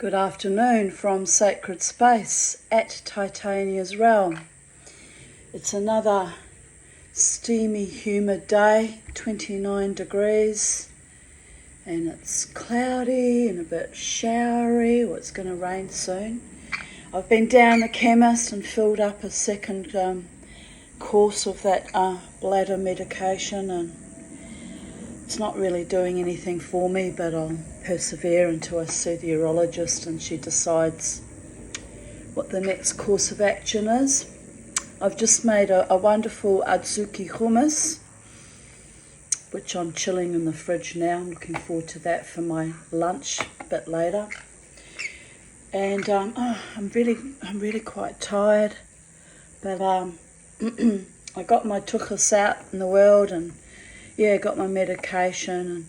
Good afternoon from Sacred Space at Titania's Realm. It's another steamy, humid day, 29 degrees, and it's cloudy and a bit showery, or it's going to rain soon. I've been down the chemist and filled up a second course of that bladder medication, and it's not really doing anything for me, but I'll persevere until I see the urologist and she decides what the next course of action is. I've just made a wonderful adzuki hummus, which I'm chilling in the fridge now. I'm looking forward to that for my lunch a bit later. And I'm really quite tired, but I got my tuchus out in the world, and got my medication and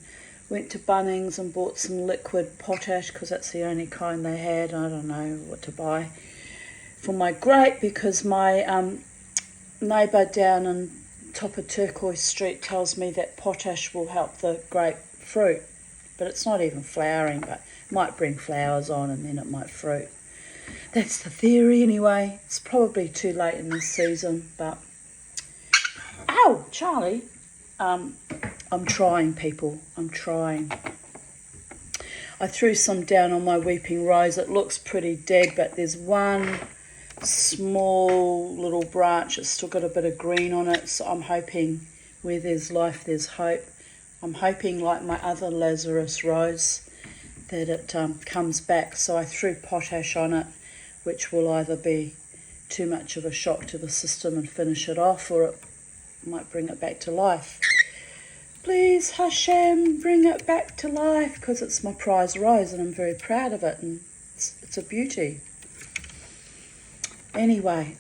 went to Bunnings and bought some liquid potash because that's the only kind they had. I don't know what to buy for my grape, because my neighbour down on top of Turquoise Street tells me that potash will help the grapefruit, but it's not even flowering, but it might bring flowers on and then it might fruit. That's the theory anyway. It's probably too late in this season, but ow, Charlie. I'm trying, people. I'm trying. I threw some down on my weeping rose. It looks pretty dead, but there's one small little branch that's still got a bit of green on it. So I'm hoping where there's life, there's hope. I'm hoping, like my other Lazarus rose, that it comes back. So I threw potash on it, which will either be too much of a shock to the system and finish it off, or it might bring it back to life. Please, Hashem, bring it back to life, because it's my prize rose and I'm very proud of it, and it's a beauty. Anyway,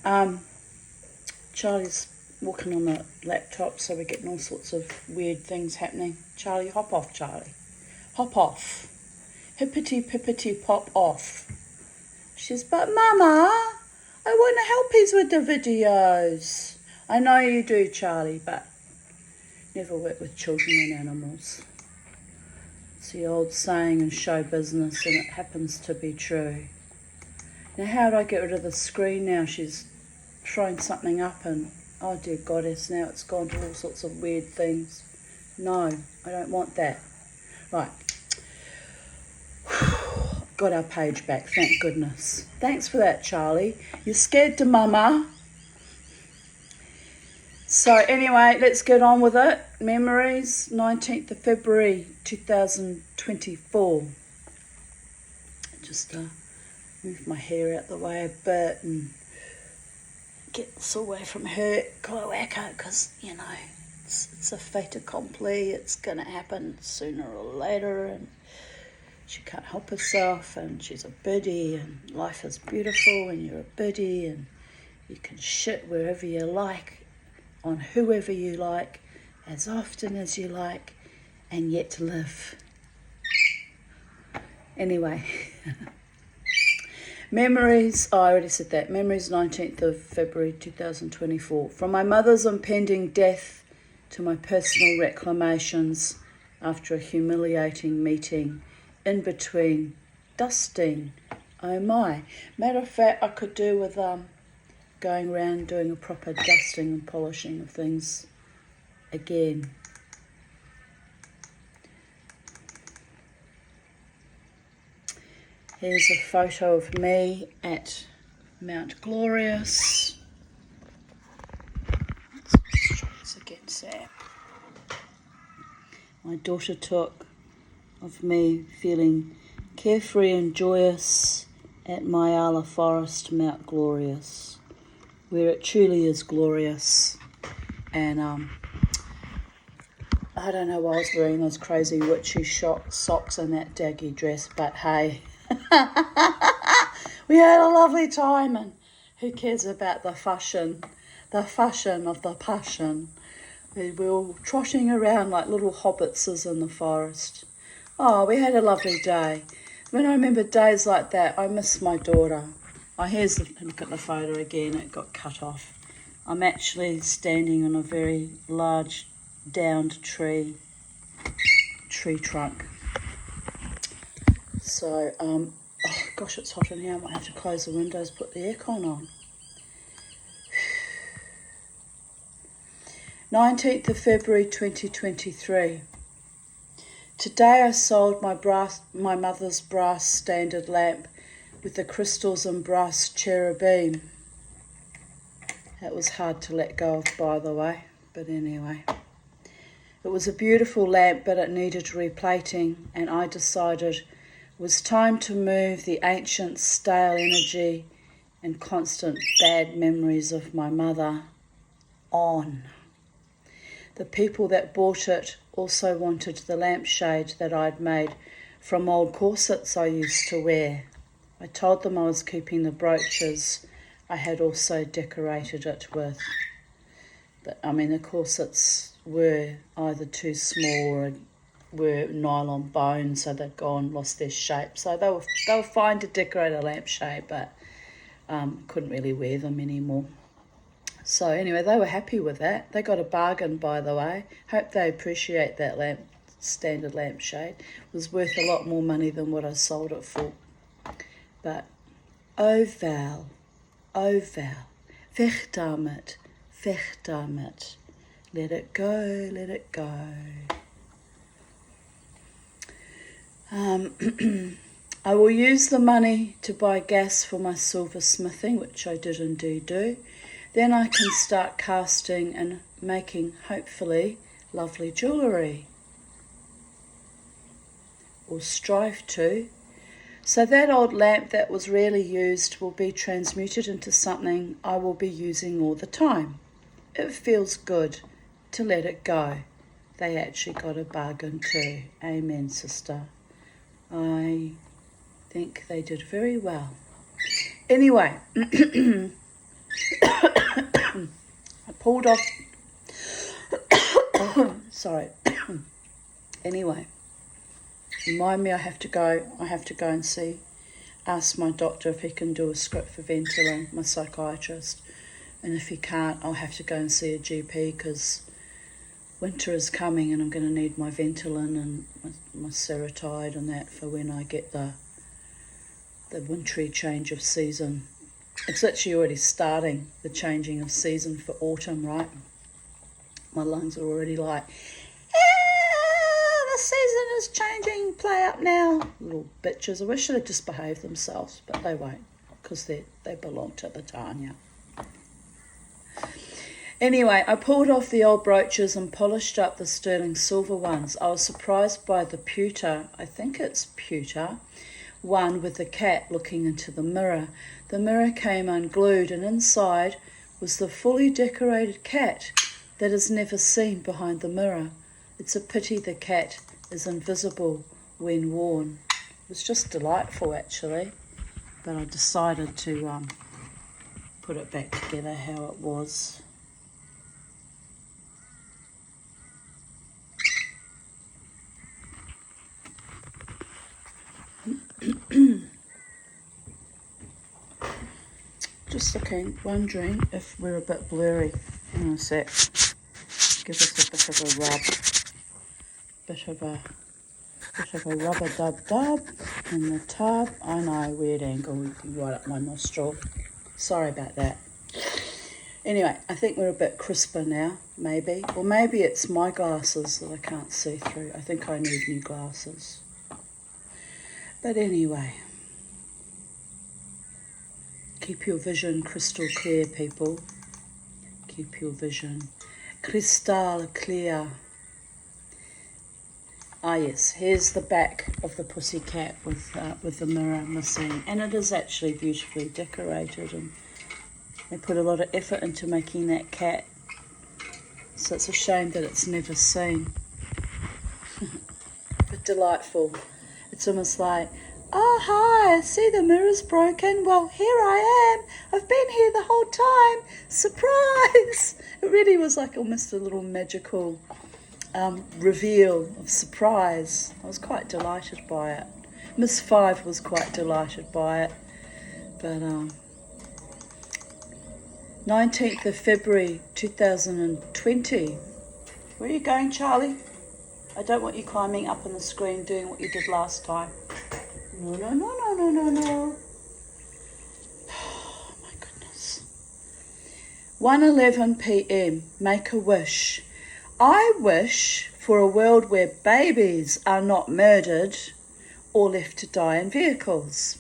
Charlie's walking on the laptop, so we're getting all sorts of weird things happening. Charlie, hop off, Charlie. Hop off. Hippity pippity pop off. She says, but Mama, I want to help you with the videos. I know you do, Charlie, but never work with children and animals. It's the old saying in show business, and it happens to be true. Now, how do I get rid of the screen now? She's throwing something up and, oh dear goddess, now it's gone to all sorts of weird things. No, I don't want that. Right. Got our page back, thank goodness. Thanks for that, Charlie. You're scared to Mama. So anyway, let's get on with it. Memories, 19th of February 2024. Just move my hair out the way a bit and get this away from her cloaca, because, you know, it's a fait accompli. It's going to happen sooner or later, and she can't help herself, and she's a birdie, and life is beautiful, and you're a birdie, and you can shit wherever you like, on whoever you like, as often as you like, and yet live. Anyway, memories, I already said that. Memories, 19th of February 2024. From my mother's impending death to my personal reclamations after a humiliating meeting, in between, dusting, oh my. Matter of fact, I could do with going around doing a proper dusting and polishing of things again. Here's a photo of me at Mount Glorious. Let's try this again, Sam. My daughter took of me feeling carefree and joyous at Myala Forest, Mount Glorious, where it truly is glorious. And I don't know why I was wearing those crazy witchy socks and that daggy dress, but hey, we had a lovely time, and who cares about the fashion of the passion. We were all trotting around like little hobbitses in the forest. Oh, we had a lovely day. When I remember days like that, I miss my daughter. Oh, look at the photo again, it got cut off. I'm actually standing on a very large downed tree trunk. So, oh Gosh, it's hot in here. I might have to close the windows, put the aircon on. 19th of February 2023. Today I sold my mother's brass standard lamp with the crystals and brass cherubim. That was hard to let go of, by the way, but anyway. It was a beautiful lamp, but it needed replating, and I decided it was time to move the ancient stale energy and constant bad memories of my mother on. The people that bought it also wanted the lampshade that I'd made from old corsets I used to wear. I told them I was keeping the brooches I had also decorated it with. But I mean, the corsets were either too small or were nylon bone, so they'd gone, lost their shape. So they were fine to decorate a lampshade, but couldn't really wear them anymore. So anyway, they were happy with that. They got a bargain, by the way. Hope they appreciate that standard lampshade. It was worth a lot more money than what I sold it for. But, oh Val, weg damit, let it go, let it go. I will use the money to buy gas for my silversmithing, which I did indeed do. Then I can start casting and making, hopefully, lovely jewellery. Or strive to. So that old lamp that was rarely used will be transmuted into something I will be using all the time. It feels good to let it go. They actually got a bargain too. Amen, sister. I think they did very well. Anyway, I pulled off, sorry, anyway, remind me I have to go and ask my doctor if he can do a script for Ventolin, my psychiatrist, and if he can't, I'll have to go and see a GP because winter is coming and I'm going to need my Ventolin and my Seretide and that for when I get the wintry change of season. It's actually already starting, the changing of season for autumn, right? My lungs are already like, the season is changing, play up now. Little bitches. I wish they'd just behave themselves, but they won't because they belong to the Tanya. Anyway, I pulled off the old brooches and polished up the sterling silver ones. I was surprised by the pewter, I think it's pewter, one with the cat looking into the mirror. The mirror came unglued and inside was the fully decorated cat that is never seen behind the mirror. It's a pity the cat is invisible when worn. It was just delightful actually, but I decided to put it back together how it was. Just looking, wondering if we're a bit blurry. Hang on a sec. Give us a bit of a rub. Bit of a rub-a-dub-dub in the tub. I know, weird angle, right up my nostril. Sorry about that. Anyway, I think we're a bit crisper now, maybe. Or maybe it's my glasses that I can't see through. I think I need new glasses. But anyway, keep your vision crystal clear, people. Keep your vision crystal clear. Ah yes, here's the back of the pussycat with the mirror missing. And it is actually beautifully decorated, and they put a lot of effort into making that cat. So it's a shame that it's never seen. But delightful. It's almost like, oh hi, see the mirror's broken. Well, here I am. I've been here the whole time. Surprise! It really was like almost a little magical reveal of surprise. I was quite delighted by it. Miss Five was quite delighted by it. But 19th of February 2020. Where are you going, Charlie? I don't want you climbing up on the screen doing what you did last time. No. 1:11 p.m. Make a wish. I wish for a world where babies are not murdered or left to die in vehicles,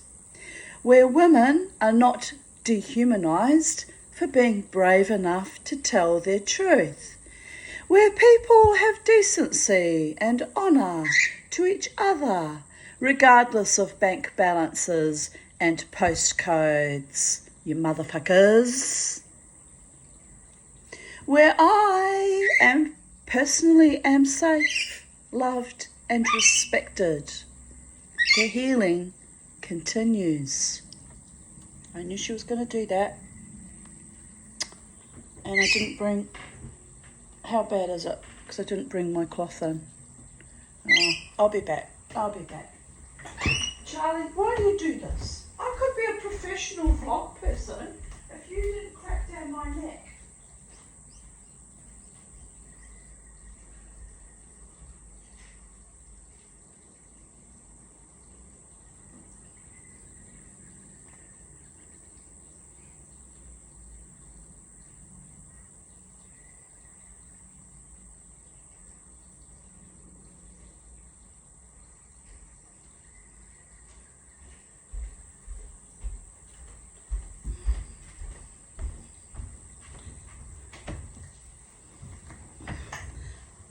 where women are not dehumanised for being brave enough to tell their truth, where people have decency and honour to each other, regardless of bank balances and postcodes, you motherfuckers. Where I am personally am safe, loved and respected. The healing continues. I knew she was going to do that. And I didn't bring... How bad is it? Because I didn't bring my cloth in. I'll be back. Charlie, why do you do this? I could be a professional vlog person if you didn't crack down my neck.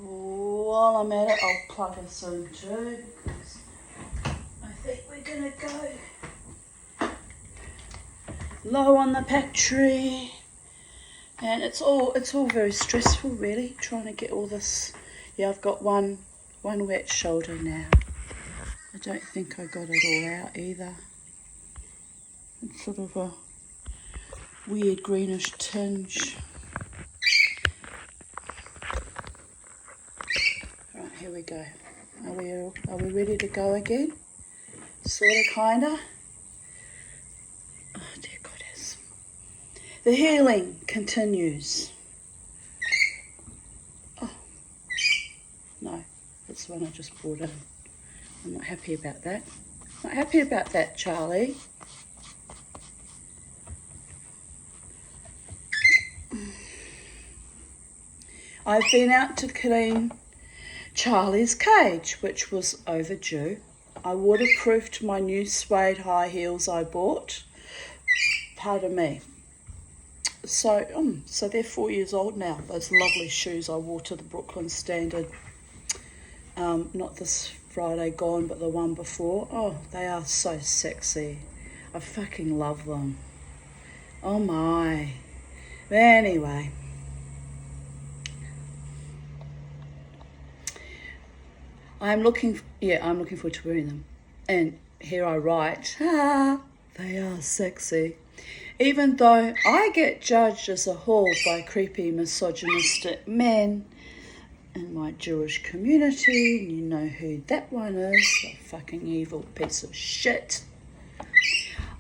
While I'm at it, I'll plug us in too, because I think we're going to go low on the battery, and it's all very stressful really, trying to get all this. Yeah, I've got one wet shoulder now. I don't think I got it all out either. It's sort of a weird greenish tinge. Right, here we go. Are we ready to go again? Sorta, kinda. Oh dear goddess. The healing continues. Oh no, that's the one I just brought in. I'm not happy about that. Not happy about that, Charlie. I've been out to clean Charlie's cage, which was overdue. I waterproofed my new suede high heels I bought. Pardon me. So they're 4 years old now. Those lovely shoes I wore to the Brooklyn Standard. Not this Friday gone, but the one before. Oh, they are so sexy. I fucking love them. Oh my. But anyway. I'm looking forward to wearing them. And here I write, they are sexy. Even though I get judged as a whore by creepy misogynistic men in my Jewish community, you know who that one is, the fucking evil piece of shit.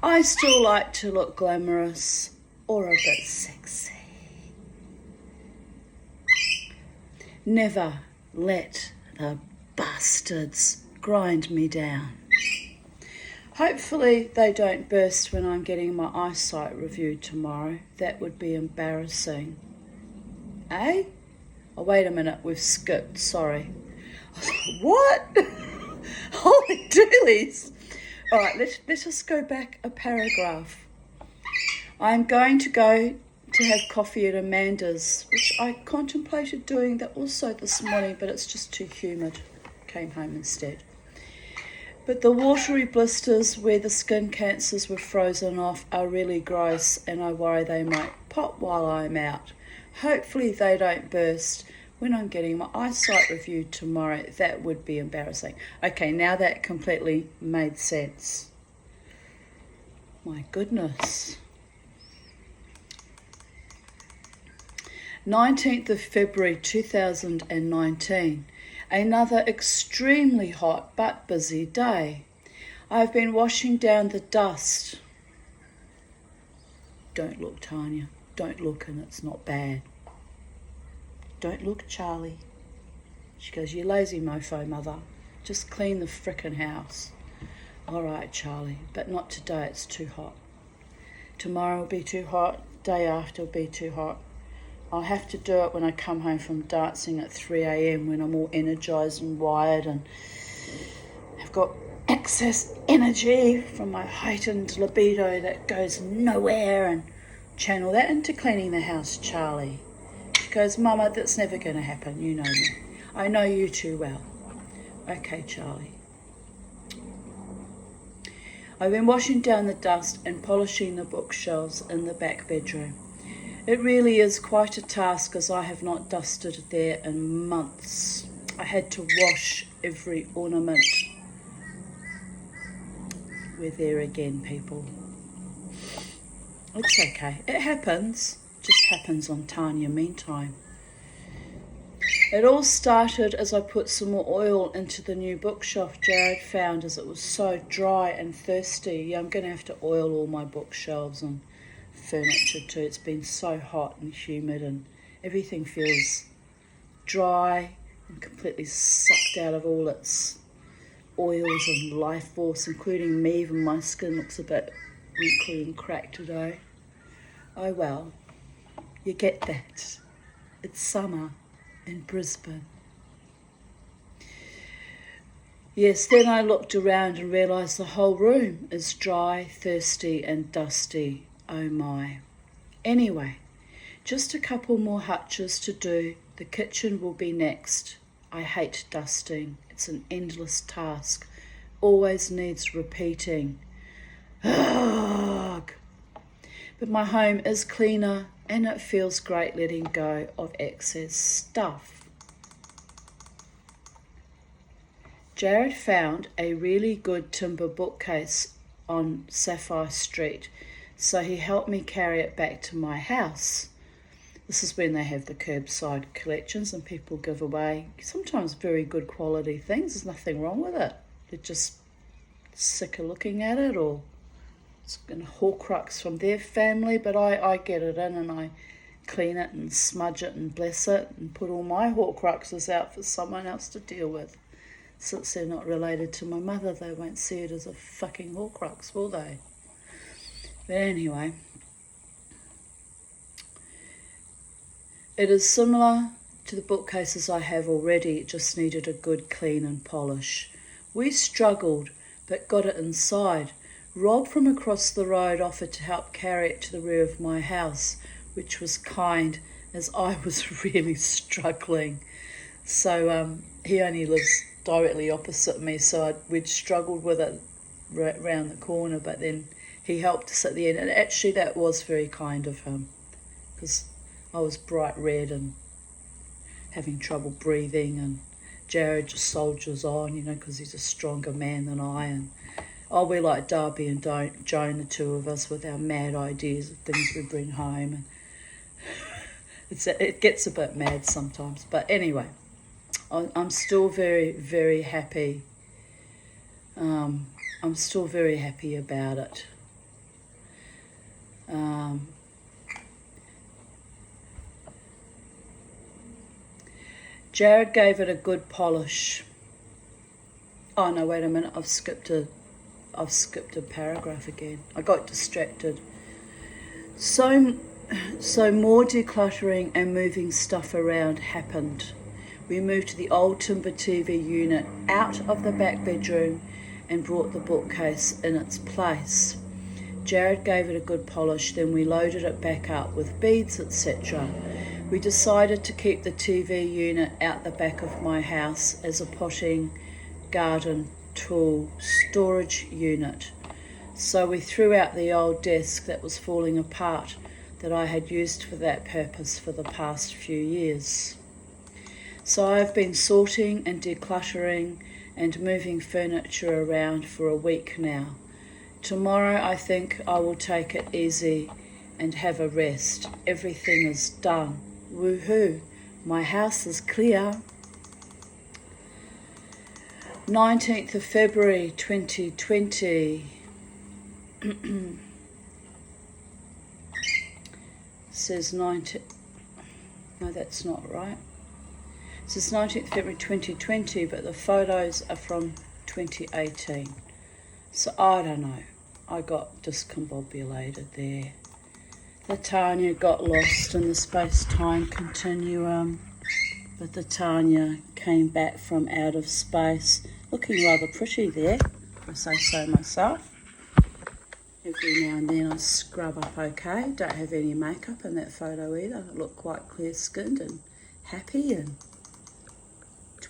I still like to look glamorous or a bit sexy. Never let the bastards grind me down. Hopefully they don't burst when I'm getting my eyesight reviewed tomorrow. That would be embarrassing. Eh? Oh, wait a minute, we've skipped, sorry. I was like, what? Holy doolies. All right, let us go back a paragraph. I'm going to go to have coffee at Amanda's, which I contemplated doing that also this morning, but it's just too humid. Came home instead. But the watery blisters where the skin cancers were frozen off are really gross, and I worry they might pop while I'm out. Hopefully they don't burst when I'm getting my eyesight reviewed tomorrow. That would be embarrassing. Okay, now that completely made sense. My goodness. 19th of February 2019. Another extremely hot but busy day. I've been washing down the dust. Don't look, Tanya. Don't look, and it's not bad. Don't look, Charlie. She goes, you lazy mofo, mother. Just clean the frickin' house. All right, Charlie, but not today. It's too hot. Tomorrow will be too hot. Day after will be too hot. I'll have to do it when I come home from dancing at 3 a.m. when I'm all energised and wired and I've got excess energy from my heightened libido that goes nowhere, and channel that into cleaning the house, Charlie. She goes, Mama, that's never going to happen. You know me. I know you too well. Okay, Charlie. I've been washing down the dust and polishing the bookshelves in the back bedroom. It really is quite a task, as I have not dusted there in months. I had to wash every ornament. We're there again, people. It's okay. It happens. Just happens on Tanya meantime. It all started as I put some more oil into the new bookshelf Jared found, as it was so dry and thirsty. Yeah, I'm going to have to oil all my bookshelves and furniture too. It's been so hot and humid and everything feels dry and completely sucked out of all its oils and life force, including me. Even my skin looks a bit wrinkly and cracked today. Oh well, you get that. It's summer in Brisbane. Yes, then I looked around and realised the whole room is dry, thirsty and dusty. Oh my. Anyway, just a couple more hutches to do. The kitchen will be next. I hate dusting. It's an endless task. Always needs repeating. Ugh. But my home is cleaner and it feels great letting go of excess stuff. Jared found a really good timber bookcase on Sapphire Street, so he helped me carry it back to my house. This is when they have the curbside collections and people give away sometimes very good quality things. There's nothing wrong with it. They're just sick of looking at it, or it's a Horcrux from their family, but I get it in and I clean it and smudge it and bless it and put all my Horcruxes out for someone else to deal with. Since they're not related to my mother, they won't see it as a fucking Horcrux, will they? But anyway, it is similar to the bookcases I have already. It just needed a good clean and polish. We struggled, but got it inside. Rob from across the road offered to help carry it to the rear of my house, which was kind, as I was really struggling. So he only lives directly opposite me, so we'd struggled with it round the corner, but then he helped us at the end. And actually that was very kind of him, because I was bright red and having trouble breathing, and Jared just soldiers on, you know, because he's a stronger man than I. And we're like Darby and Joan, the two of us, with our mad ideas of things we bring home. And it gets a bit mad sometimes. But anyway, I'm still very, very happy. I'm still very happy about it. Jared gave it a good polish. Oh no, wait a minute, I've skipped a paragraph again. I got distracted. So more decluttering and moving stuff around happened. We moved the old timber TV unit out of the back bedroom and brought the bookcase in its place. Jared gave it a good polish, then we loaded it back up with beads, etc. We decided to keep the TV unit out the back of my house as a potting, garden, tool, storage unit. So we threw out the old desk that was falling apart that I had used for that purpose for the past few years. So I've been sorting and decluttering and moving furniture around for a week now. Tomorrow I think I will take it easy and have a rest. Everything is done. Woohoo! My house is clear. 19th of February 2020. Says 19. No, that's not right. It says 19th February 2020, but the photos are from 2018. So I don't know. I got discombobulated there. The Tanya got lost in the space-time continuum, but the Tanya came back from out of space, looking rather pretty there, if I say so myself. Every now and then I scrub up okay. Don't have any makeup in that photo either. I look quite clear-skinned and happy. And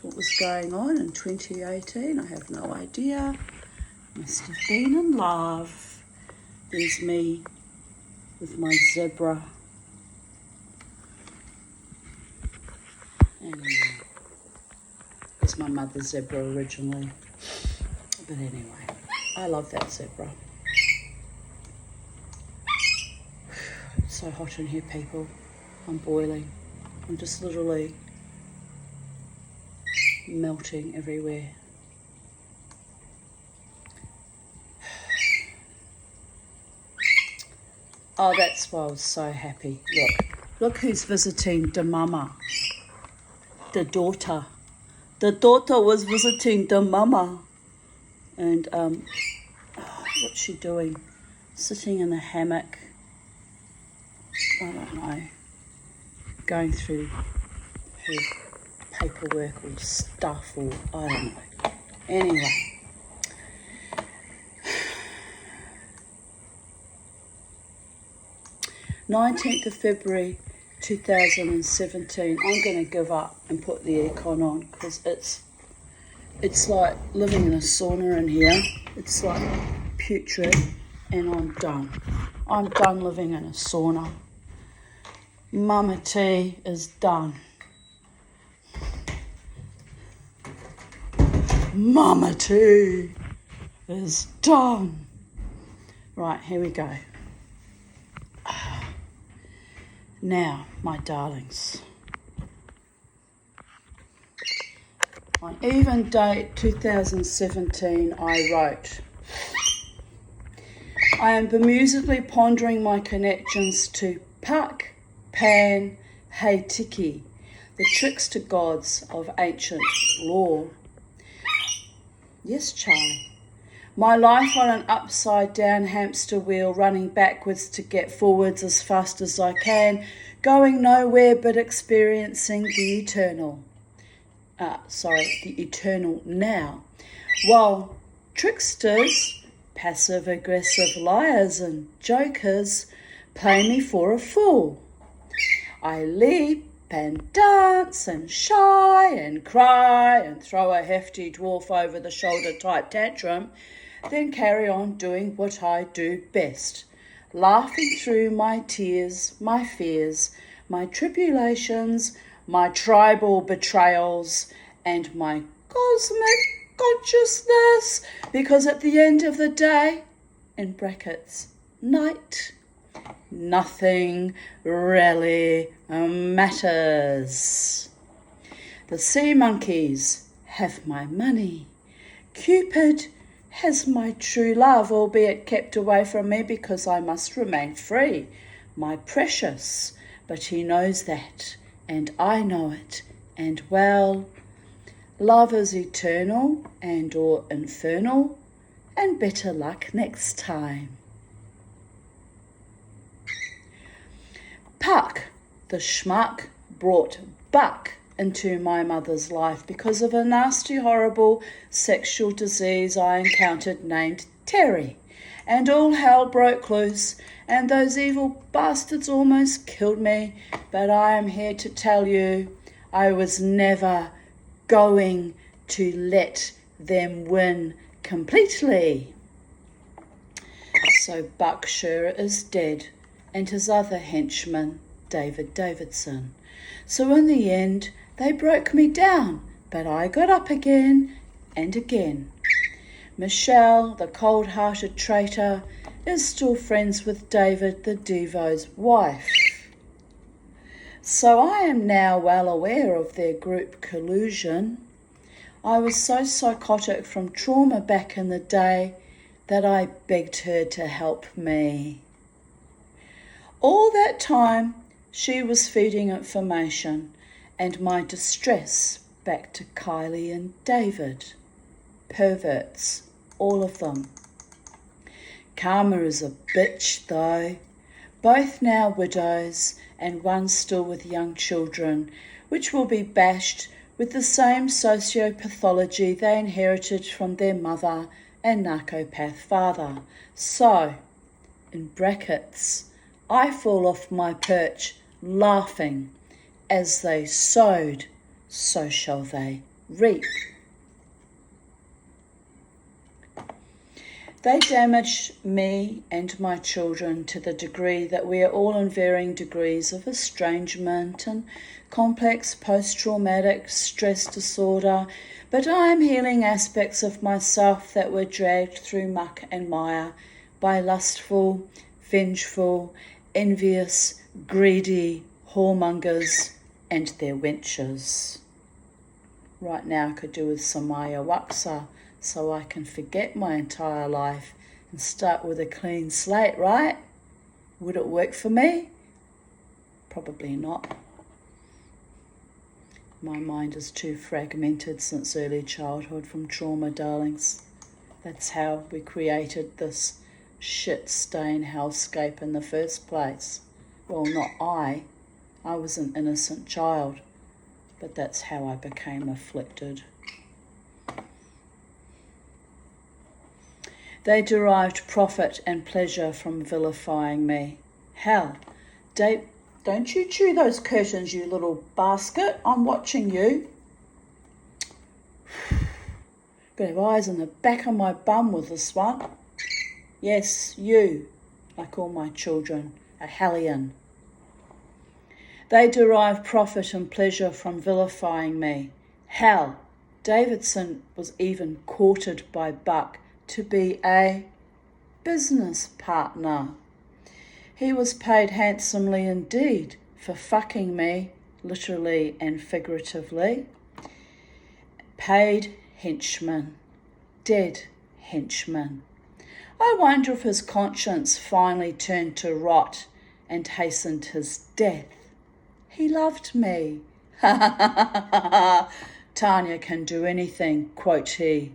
what was going on in 2018, I have no idea. Must have been in love. There's me with my zebra. Anyway, it was my mother's zebra originally. But anyway, I love that zebra. It's so hot in here, people. I'm boiling. I'm just literally melting everywhere. Oh, that's why I was so happy. Look who's visiting the mama, the daughter. The daughter was visiting the mama. And what's she doing? Sitting in the hammock. I don't know. Going through her paperwork or stuff, or I don't know. Anyway. 19th of February 2017. I'm going to give up and put the aircon on because it's like living in a sauna in here. It's like putrid, and I'm done. I'm done living in a sauna. Mama T is done. Mama T is done. Right, here we go. Now, my darlings, on even date 2017, I wrote, I am bemusedly pondering my connections to Puck, Pan, Heitiki, the trickster gods of ancient lore. Yes, Charlie. My life on an upside-down hamster wheel, running backwards to get forwards as fast as I can, going nowhere but experiencing the eternal. The eternal now. While tricksters, passive-aggressive liars and jokers play me for a fool. I leap and dance and shy and cry and throw a hefty dwarf over the shoulder type tantrum, then carry on doing what I do best, laughing through my tears, my fears, my tribulations, my tribal betrayals, and my cosmic consciousness, because at the end of the day, in brackets, night, nothing really matters. The sea monkeys have my money. Cupid has my true love, albeit kept away from me because I must remain free, my precious. But he knows that, and I know it, and well, love is eternal and or infernal, and better luck next time. Puck, the schmuck, brought Buck into my mother's life because of a nasty, horrible sexual disease I encountered named Terry. And all hell broke loose, and those evil bastards almost killed me. But I am here to tell you, I was never going to let them win completely. So Buck sure is dead, and his other henchman, David Davidson. So in the end, they broke me down, but I got up again and again. Michelle, the cold-hearted traitor, is still friends with David, the Devo's wife. So I am now well aware of their group collusion. I was so psychotic from trauma back in the day that I begged her to help me. All that time, she was feeding information and my distress back to Kylie and David. Perverts, all of them. Karma is a bitch, though. Both now widows, and one still with young children, which will be bashed with the same sociopathology they inherited from their mother and narcopath father. So, in brackets, I fall off my perch, laughing, as they sowed, so shall they reap. They damage me and my children to the degree that we are all in varying degrees of estrangement and complex post-traumatic stress disorder, but I am healing aspects of myself that were dragged through muck and mire by lustful, vengeful, envious, greedy whoremongers and their wenches. Right now I could do with some ayahuasca so I can forget my entire life and start with a clean slate, right? Would it work for me? Probably not. My mind is too fragmented since early childhood from trauma, darlings. That's how we created this shit stain hellscape in the first place. Well, not I. I was an innocent child, but that's how I became afflicted. They derived profit and pleasure from vilifying me. Hell, Dave, don't you chew those curtains, you little basket. I'm watching you. Got to have eyes in the back of my bum with this one. Yes, you, like all my children, a hellion. They derive profit and pleasure from vilifying me. Hell, Davidson was even courted by Buck to be a business partner. He was paid handsomely indeed for fucking me, literally and figuratively. Paid henchman, dead henchman. I wonder if his conscience finally turned to rot and hastened his death. He loved me. Tanya can do anything, quote he,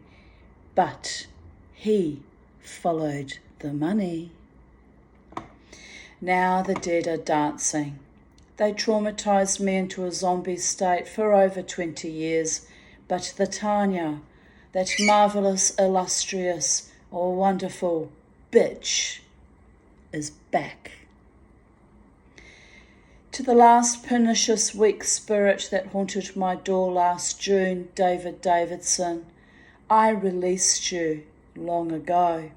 but he followed the money. Now the dead are dancing. They traumatized me into a zombie state for over 20 years, but the Tanya, that marvelous, illustrious, or wonderful bitch, is back. To the last pernicious weak spirit that haunted my door last June, David Davidson, I released you long ago,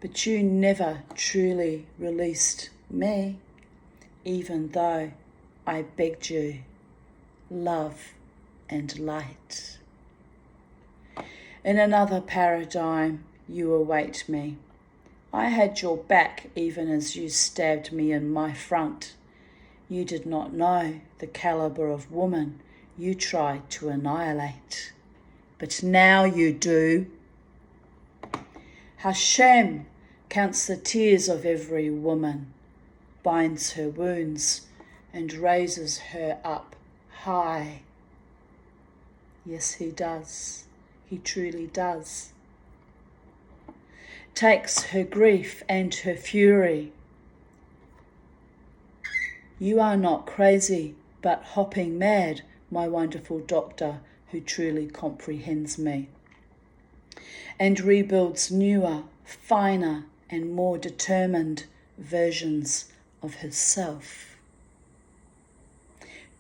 but you never truly released me, even though I begged you, love and light. In another paradigm, you await me. I had your back even as you stabbed me in my front. You did not know the caliber of woman you tried to annihilate. But now you do. Hashem counts the tears of every woman, binds her wounds, and raises her up high. Yes, he does. He truly does. Takes her grief and her fury. You are not crazy, but hopping mad, my wonderful doctor who truly comprehends me, and rebuilds newer, finer, and more determined versions of herself.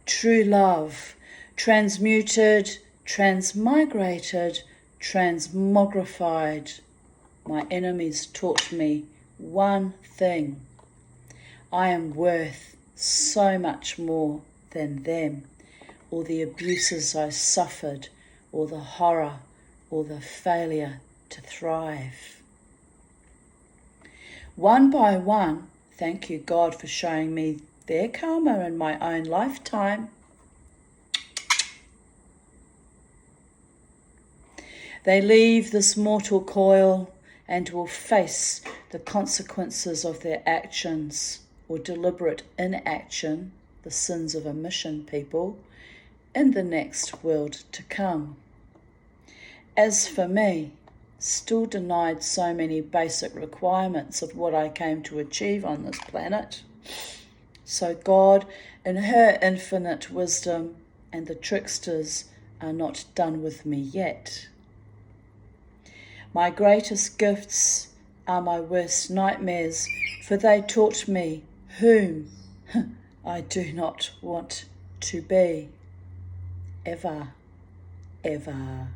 True love, transmuted, transmigrated, transmogrified. My enemies taught me one thing. I am worth so much more than them, or the abuses I suffered, or the horror, or the failure to thrive. One by one, thank you God for showing me their karma in my own lifetime. They leave this mortal coil and will face the consequences of their actions or deliberate inaction, the sins of omission, people, in the next world to come. As for me, still denied so many basic requirements of what I came to achieve on this planet. So God, in her infinite wisdom, and the tricksters are not done with me yet. My greatest gifts are my worst nightmares, for they taught me whom I do not want to be. Ever, ever.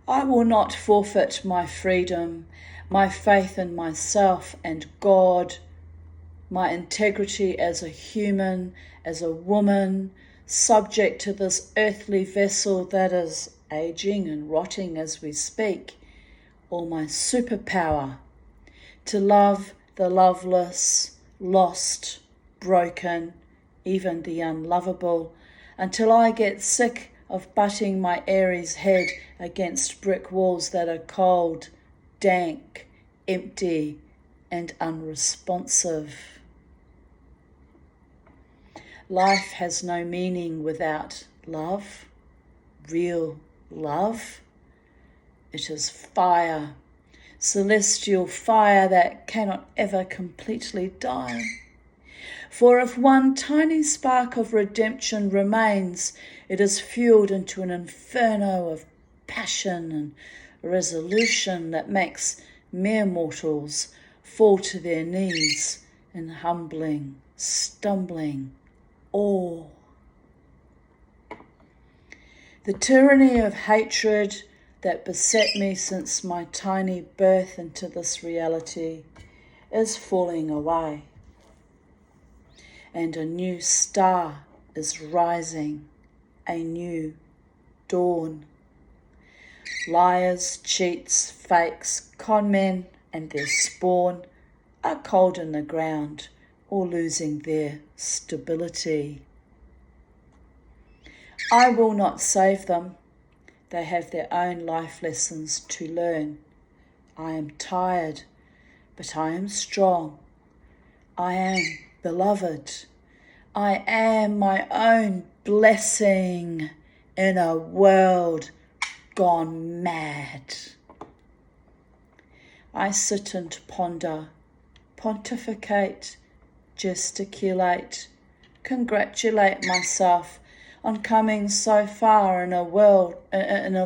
I will not forfeit my freedom, my faith in myself and God, my integrity as a human, as a woman, subject to this earthly vessel that is aging and rotting as we speak, or my superpower to love the loveless, lost, broken, even the unlovable, until I get sick of butting my Aries head against brick walls that are cold, dank, empty, and unresponsive. Life has no meaning without love, real love. It is fire, celestial fire that cannot ever completely die. For if one tiny spark of redemption remains, it is fueled into an inferno of passion and resolution that makes mere mortals fall to their knees in humbling, stumbling awe. The tyranny of hatred that beset me since my tiny birth into this reality is falling away, and a new star is rising, a new dawn. Liars, cheats, fakes, con men and their spawn are cold in the ground or losing their stability. I will not save them. They have their own life lessons to learn. I am tired, but I am strong. I am beloved. I am my own blessing in a world gone mad. I sit and ponder, pontificate, gesticulate, congratulate myself on coming so far in a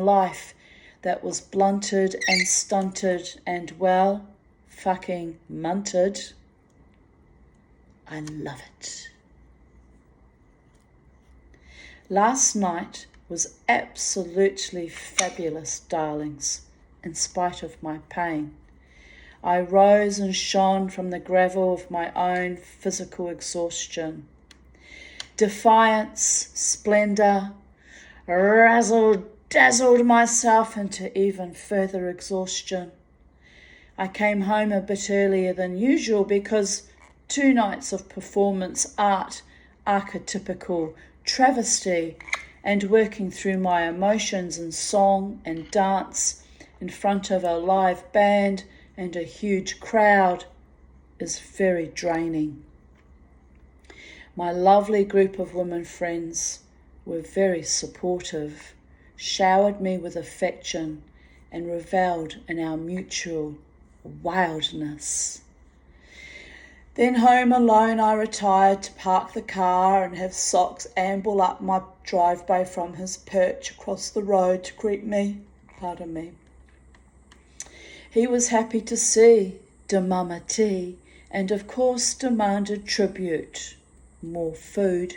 life that was blunted and stunted and, well, fucking munted. I love it. Last night was absolutely fabulous, darlings, in spite of my pain. I rose and shone from the gravel of my own physical exhaustion. Defiance, splendour, razzle-dazzled myself into even further exhaustion. I came home a bit earlier than usual because 2 nights of performance art, archetypical travesty, and working through my emotions in song and dance in front of a live band and a huge crowd is very draining. My lovely group of women friends were very supportive, showered me with affection and revelled in our mutual wildness. Then home alone I retired to park the car and have Socks amble up my driveway from his perch across the road to greet me. Pardon me. He was happy to see de Mama T and of course demanded tribute, more food.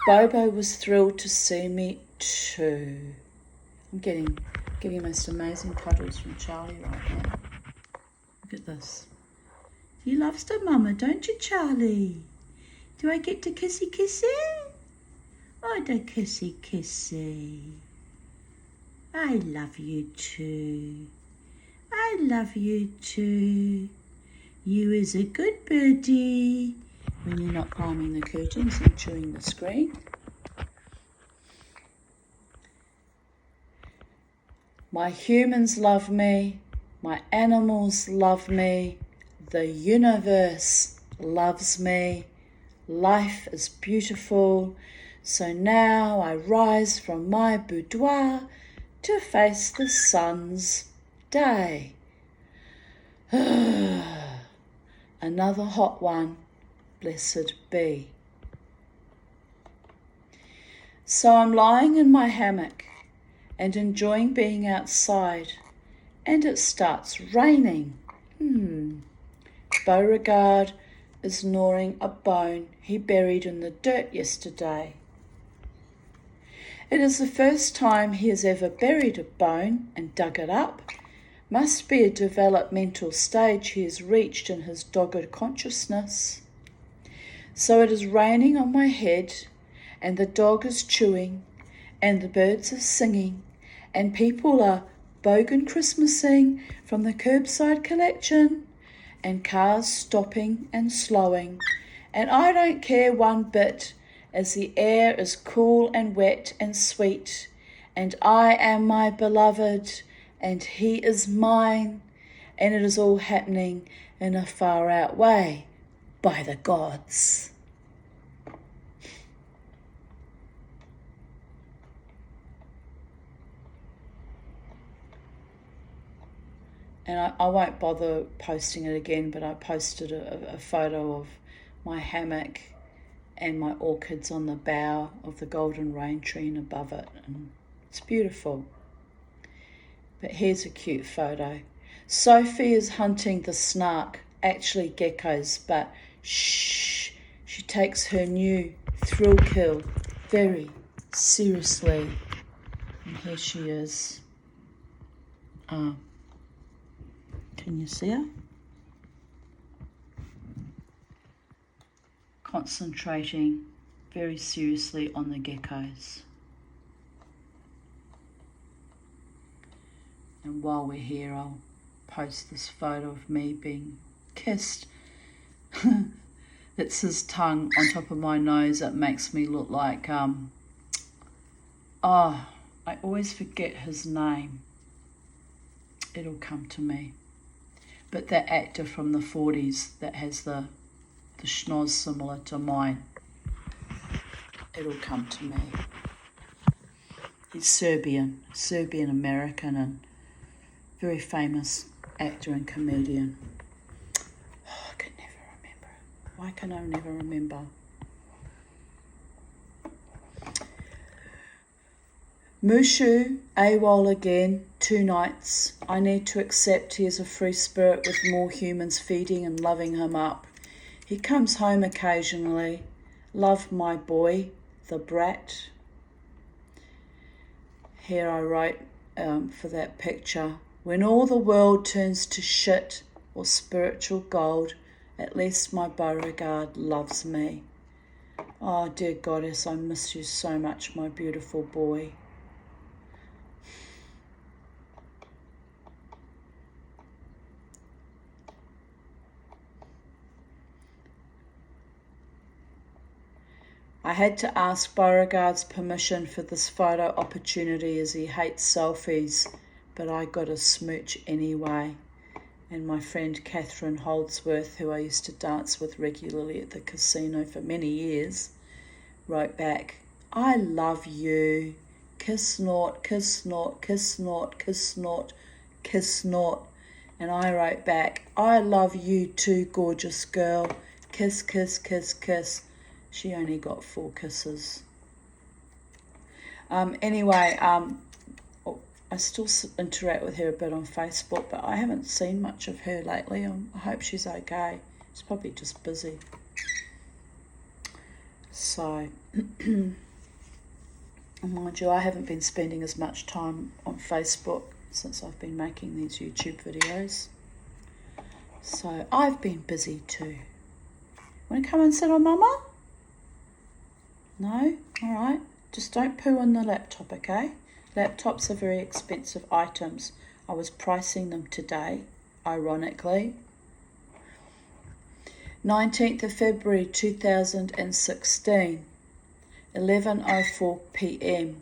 Bobo was thrilled to see me too. I'm getting most amazing cuddles from Charlie right now. Look at this. You loves the mama, don't you, Charlie? Do I get to kissy kissy? Oh, the kissy kissy. I love you too. I love you too. You is a good birdie when you're not climbing the curtains and chewing the screen. My humans love me. My animals love me. The universe loves me. Life is beautiful. So now I rise from my boudoir to face the sun's day. Another hot one, blessed be. So I'm lying in my hammock and enjoying being outside, and it starts raining. Beauregard is gnawing a bone he buried in the dirt yesterday. It is the first time he has ever buried a bone and dug it up. Must be a developmental stage he has reached in his dogged consciousness. So it is raining on my head, and the dog is chewing, and the birds are singing, and people are bogan Christmasing from the curbside collection, and cars stopping and slowing, and I don't care one bit, as the air is cool and wet and sweet, and I am my beloved, and he is mine, and it is all happening in a far-out way by the gods. And I won't bother posting it again, but I posted a photo of my hammock and my orchids on the bough of the golden rain tree and above it, and it's beautiful. But here's a cute photo. Sophie is hunting the snark, actually geckos, but shh, she takes her new thrill kill very seriously. And here she is. Can you see her? Concentrating very seriously on the geckos. And while we're here, I'll post this photo of me being kissed. It's his tongue on top of my nose. It makes me look like, I always forget his name. It'll come to me. But that actor from the 40s that has the schnoz similar to mine, it'll come to me. He's Serbian-American, and very famous actor and comedian. Oh, I can never remember. Why can I never remember? Mushu, AWOL again, 2 nights. I need to accept he is a free spirit with more humans feeding and loving him up. He comes home occasionally. Love my boy, the brat. Here I wrote for that picture, when all the world turns to shit or spiritual gold, at least my Beauregard loves me. Oh, dear goddess, I miss you so much, my beautiful boy. I had to ask Beauregard's permission for this photo opportunity as he hates selfies, but I got a smooch anyway. And my friend Catherine Holdsworth, who I used to dance with regularly at the casino for many years, wrote back, I love you. Kiss snort, kiss snort, kiss snort, kiss snort, kiss snort. And I wrote back, I love you too, gorgeous girl. Kiss, kiss, kiss, kiss. She only got 4 kisses. Anyway, I still interact with her a bit on Facebook, but I haven't seen much of her lately. I hope she's okay. She's probably just busy. So, mind you, I haven't been spending as much time on Facebook since I've been making these YouTube videos. So, I've been busy too. Want to come and sit on Mama? No? All right. Just don't poo on the laptop, okay? Laptops are very expensive items. I was pricing them today, ironically. 19th of February 2016, 11:04 p.m.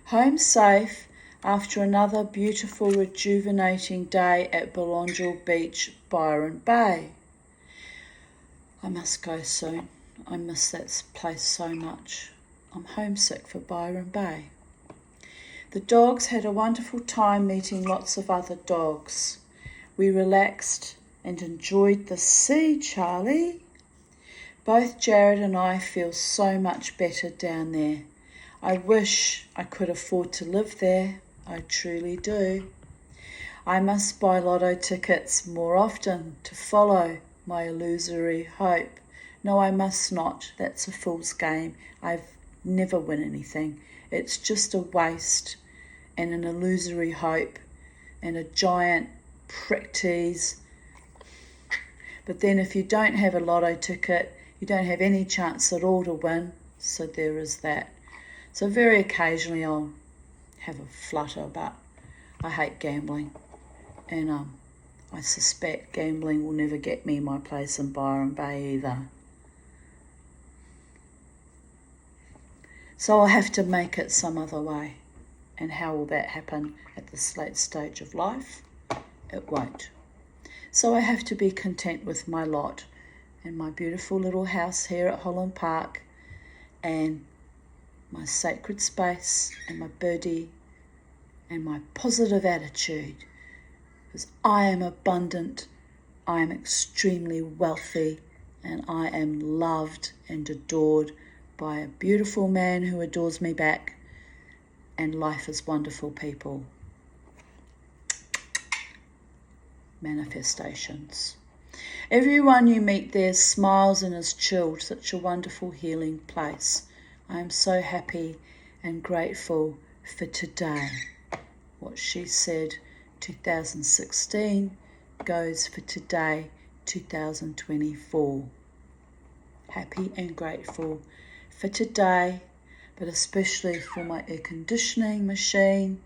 Home safe after another beautiful rejuvenating day at Belongil Beach, Byron Bay. I must go soon. I miss that place so much. I'm homesick for Byron Bay. The dogs had a wonderful time meeting lots of other dogs. We relaxed and enjoyed the sea, Charlie. Both Jared and I feel so much better down there. I wish I could afford to live there. I truly do. I must buy lotto tickets more often to follow my illusory hope. No, I must not. That's a fool's game. I've never win anything. It's just a waste and an illusory hope and a giant prick tease. But then if you don't have a lotto ticket, you don't have any chance at all to win. So there is that. So very occasionally I'll have a flutter, but I hate gambling. And I suspect gambling will never get me my place in Byron Bay either. So I'll have to make it some other way. And how will that happen at this late stage of life? It won't. So I have to be content with my lot and my beautiful little house here at Holland Park and my sacred space and my birdie and my positive attitude. Because I am abundant, I am extremely wealthy, and I am loved and adored by a beautiful man who adores me back, and life is wonderful, people. Manifestations. Everyone you meet there smiles and is chilled, such a wonderful healing place. I am so happy and grateful for today. What she said 2016 goes for today 2024. Happy and grateful for today, but especially for my air conditioning machine.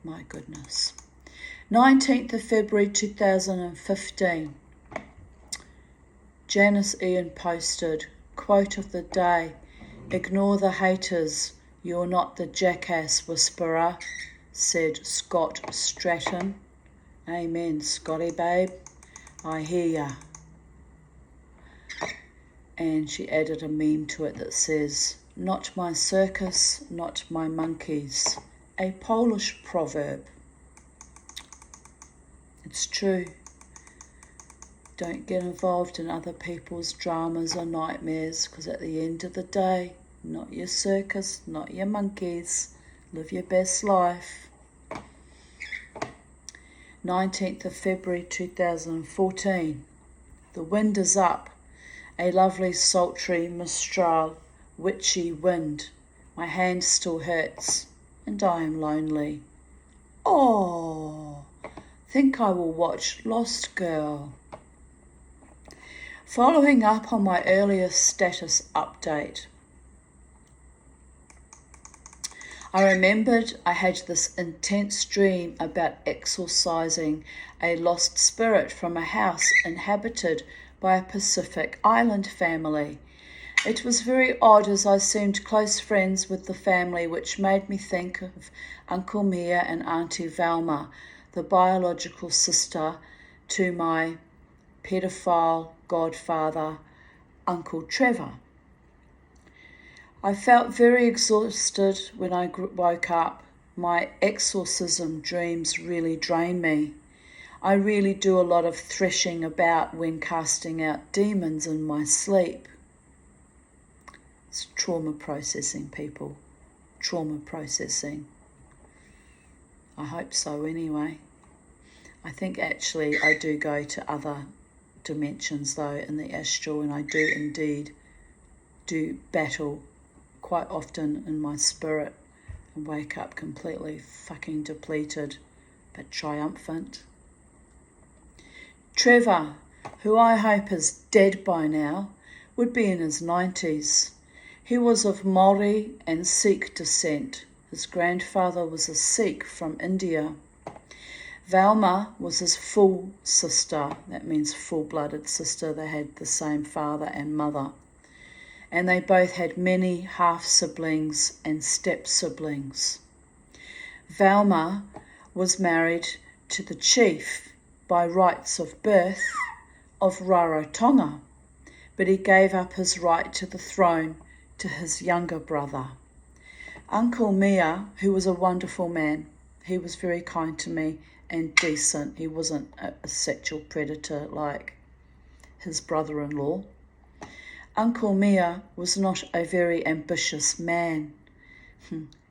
My goodness. 19th of February 2015. Janice Ian posted, quote of the day, "Ignore the haters, you're not the jackass whisperer," said Scott Stratton. Amen, Scotty babe. I hear ya. And she added a meme to it that says, "Not my circus, not my monkeys." A Polish proverb. It's true. Don't get involved in other people's dramas or nightmares, because at the end of the day, not your circus, not your monkeys. Live your best life. 19th of February 2014. The wind is up. A lovely sultry mistral, witchy wind. My hand still hurts, and I am lonely. Oh, think I will watch Lost Girl. Following up on my earlier status update, I remembered I had this intense dream about exorcising a lost spirit from a house inhabited by a Pacific Island family. It was very odd as I seemed close friends with the family, which made me think of Uncle Mia and Auntie Velma, the biological sister to my pedophile godfather, Uncle Trevor. I felt very exhausted when I woke up. My exorcism dreams really drain me. I really do a lot of threshing about when casting out demons in my sleep. It's trauma processing, people. Trauma processing. I hope so anyway. I think actually I do go to other dimensions though in the astral, and I do indeed do battle quite often in my spirit and wake up completely fucking depleted but triumphant. Trevor, who I hope is dead by now, would be in his 90s. He was of Maori and Sikh descent. His grandfather was a Sikh from India. Velma was his full sister, that means full-blooded sister. They had the same father and mother. And they both had many half-siblings and step-siblings. Velma was married to the chief by rights of birth of Rarotonga, but he gave up his right to the throne to his younger brother. Uncle Mia, who was a wonderful man, he was very kind to me and decent. He wasn't a sexual predator like his brother-in-law. Uncle Mia was not a very ambitious man.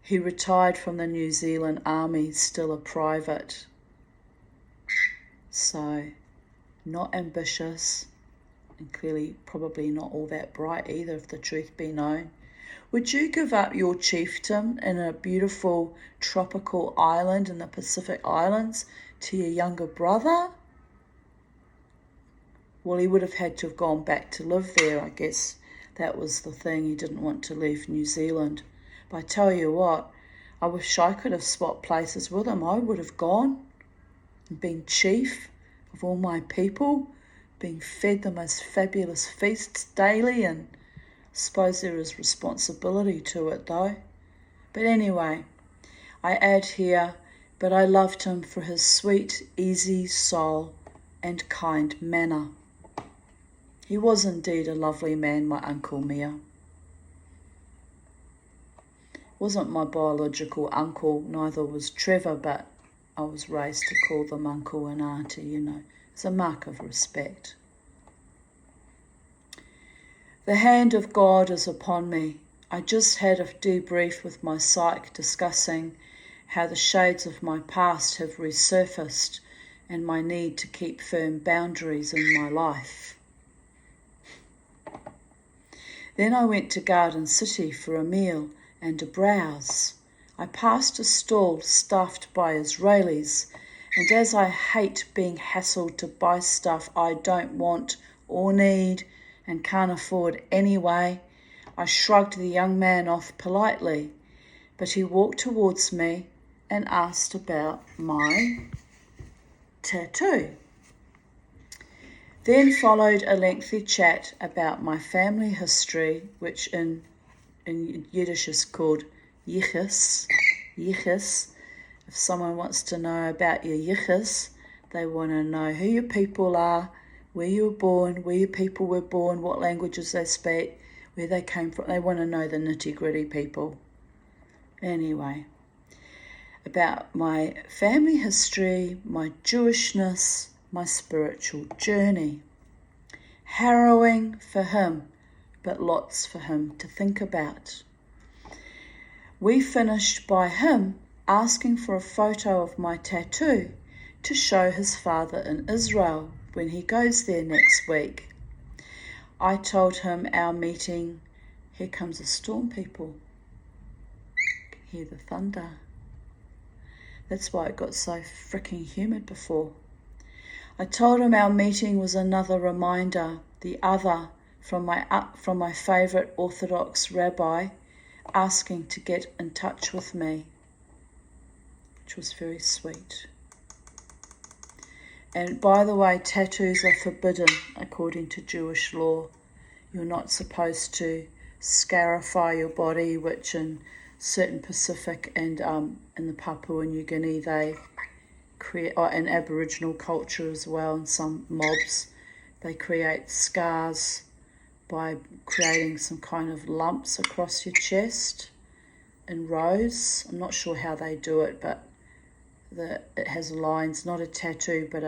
He retired from the New Zealand Army, still a private. So, not ambitious, and clearly probably not all that bright either, if the truth be known. Would you give up your chiefdom in a beautiful tropical island in the Pacific Islands to your younger brother? Well, he would have had to have gone back to live there, I guess. That was the thing. He didn't want to leave New Zealand. But I tell you what, I wish I could have swapped places with him. I would have gone and been chief of all my people, being fed the most fabulous feasts daily, and I suppose there is responsibility to it though. But anyway, I add here, but I loved him for his sweet, easy soul and kind manner. He was indeed a lovely man, my Uncle Mia. Wasn't my biological uncle, neither was Trevor, but I was raised to call them uncle and auntie, you know. It's a mark of respect. The hand of God is upon me. I just had a debrief with my psych discussing how the shades of my past have resurfaced and my need to keep firm boundaries in my life. Then I went to Garden City for a meal and a browse. I passed a stall staffed by Israelis, and as I hate being hassled to buy stuff I don't want or need and can't afford anyway, I shrugged the young man off politely, but he walked towards me and asked about my tattoo. Then followed a lengthy chat about my family history, which in Yiddish is called yichus. Yichus. If someone wants to know about your yichus, they want to know who your people are, where you were born, where your people were born, what languages they speak, where they came from. They want to know the nitty-gritty people. Anyway, about my family history, my Jewishness, my spiritual journey. Harrowing for him, but lots for him to think about. We finished by him asking for a photo of my tattoo to show his father in Israel when he goes there next week. I told him our meeting, here comes a storm, people. You can hear the thunder. That's why it got so freaking humid before. I told him our meeting was another reminder, the other from my favourite Orthodox rabbi, asking to get in touch with me, which was very sweet. And by the way, tattoos are forbidden according to Jewish law. You're not supposed to scarify your body, which in certain Pacific and in the Papua New Guinea they create, or in Aboriginal culture as well, in some mobs, they create scars by creating some kind of lumps across your chest in rows. I'm not sure how they do it, but it has lines, not a tattoo, but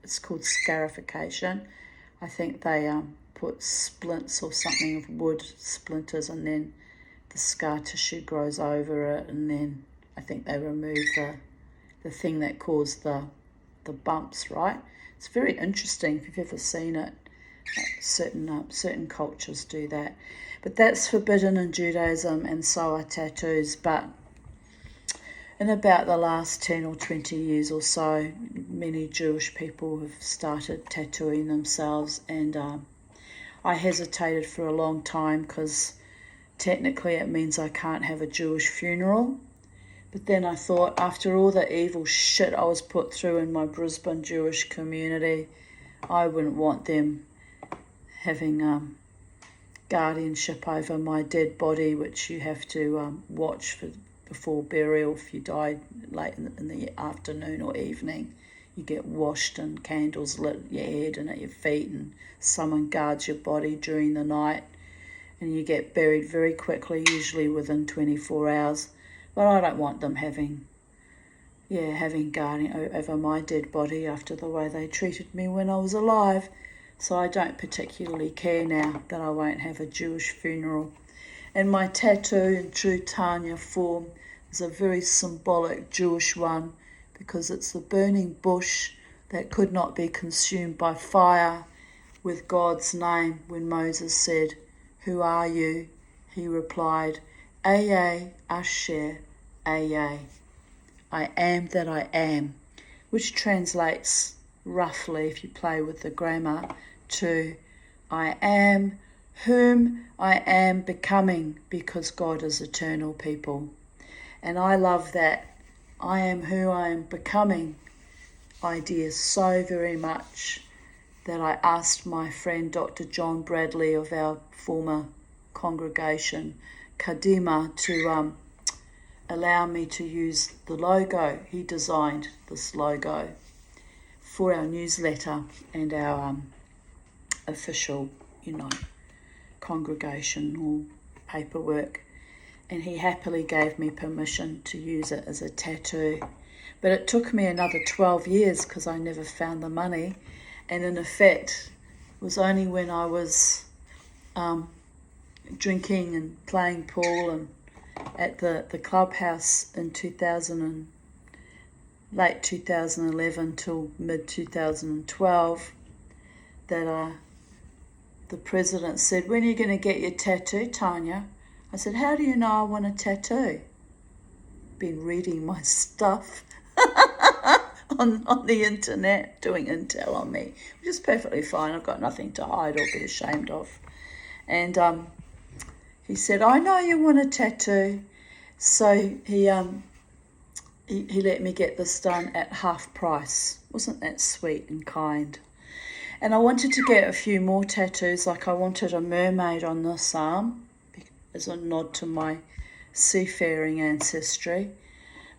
it's called scarification. I think they put splints or something of wood splinters, and then the scar tissue grows over it, and then I think they remove the thing that caused the bumps, right? It's very interesting if you've ever seen it. Certain cultures do that. But that's forbidden in Judaism, and so are tattoos. But in about the last 10 or 20 years or so, many Jewish people have started tattooing themselves, and I hesitated for a long time because technically it means I can't have a Jewish funeral. But then I thought, after all the evil shit I was put through in my Brisbane Jewish community, I wouldn't want them having guardianship over my dead body, which you have to watch before burial. If you died late in the afternoon or evening, you get washed and candles lit at your head and at your feet, and someone guards your body during the night, and you get buried very quickly, usually within 24 hours. But I don't want them having guarding over my dead body after the way they treated me when I was alive. So I don't particularly care now that I won't have a Jewish funeral. And my tattoo in true Tanya form is a very symbolic Jewish one, because it's the burning bush that could not be consumed by fire with God's name. When Moses said, "Who are you?" he replied, "Ayah Asher Ayah." I am that I am, which translates roughly, if you play with the grammar, to I am whom I am becoming, because God is eternal, people. And I love that I am who I am becoming idea so very much that I asked my friend Dr. John Bradley of our former congregation, Kadima, to allow me to use the logo. He designed this logo for our newsletter and our official, congregational paperwork. And he happily gave me permission to use it as a tattoo. But it took me another 12 years because I never found the money. And in effect, it was only when I was drinking and playing pool and at the clubhouse in late 2011 till mid 2012 that the president said, "When are you going to get your tattoo, Tanya?" I said, "How do you know I want a tattoo?" Been reading my stuff on the internet, doing intel on me, which is perfectly fine. I've got nothing to hide or be ashamed of. And he said, "I know you want a tattoo." So he let me get this done at half price. Wasn't that sweet and kind? And I wanted to get a few more tattoos. Like I wanted a mermaid on this arm as a nod to my seafaring ancestry,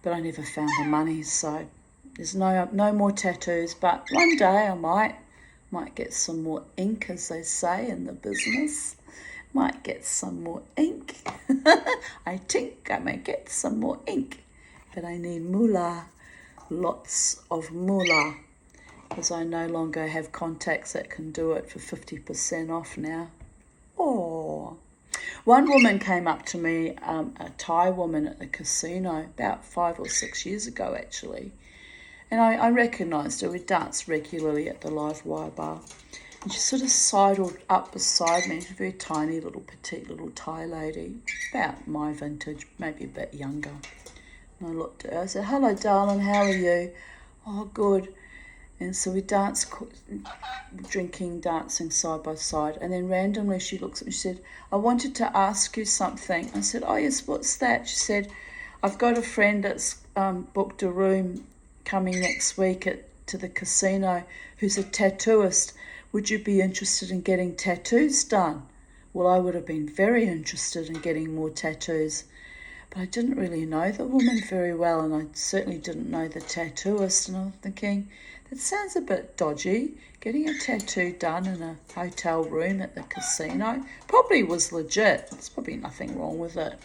but I never found the money, so there's no more tattoos. But one day I might get some more ink, as they say in the business. Might get some more ink. I think I may get some more ink, but I need moolah, lots of moolah, because I no longer have contacts that can do it for 50% off now. Oh. One woman came up to me, a Thai woman at the casino, about 5 or 6 years ago actually, and I recognised her. We danced regularly at the Live Wire Bar, and she sort of sidled up beside me. She's a very tiny little petite little Thai lady, about my vintage, maybe a bit younger. And I looked at her, I said, "Hello darling, how are you?" "Oh, good." And so we danced, dancing side by side. And then randomly she looks at me, she said, "I wanted to ask you something." I said, "Oh yes, what's that?" She said, "I've got a friend that's booked a room coming next week to the casino who's a tattooist. Would you be interested in getting tattoos done?" Well, I would have been very interested in getting more tattoos. But I didn't really know the woman very well, and I certainly didn't know the tattooist. And I'm thinking, that sounds a bit dodgy. Getting a tattoo done in a hotel room at the casino probably was legit. There's probably nothing wrong with it.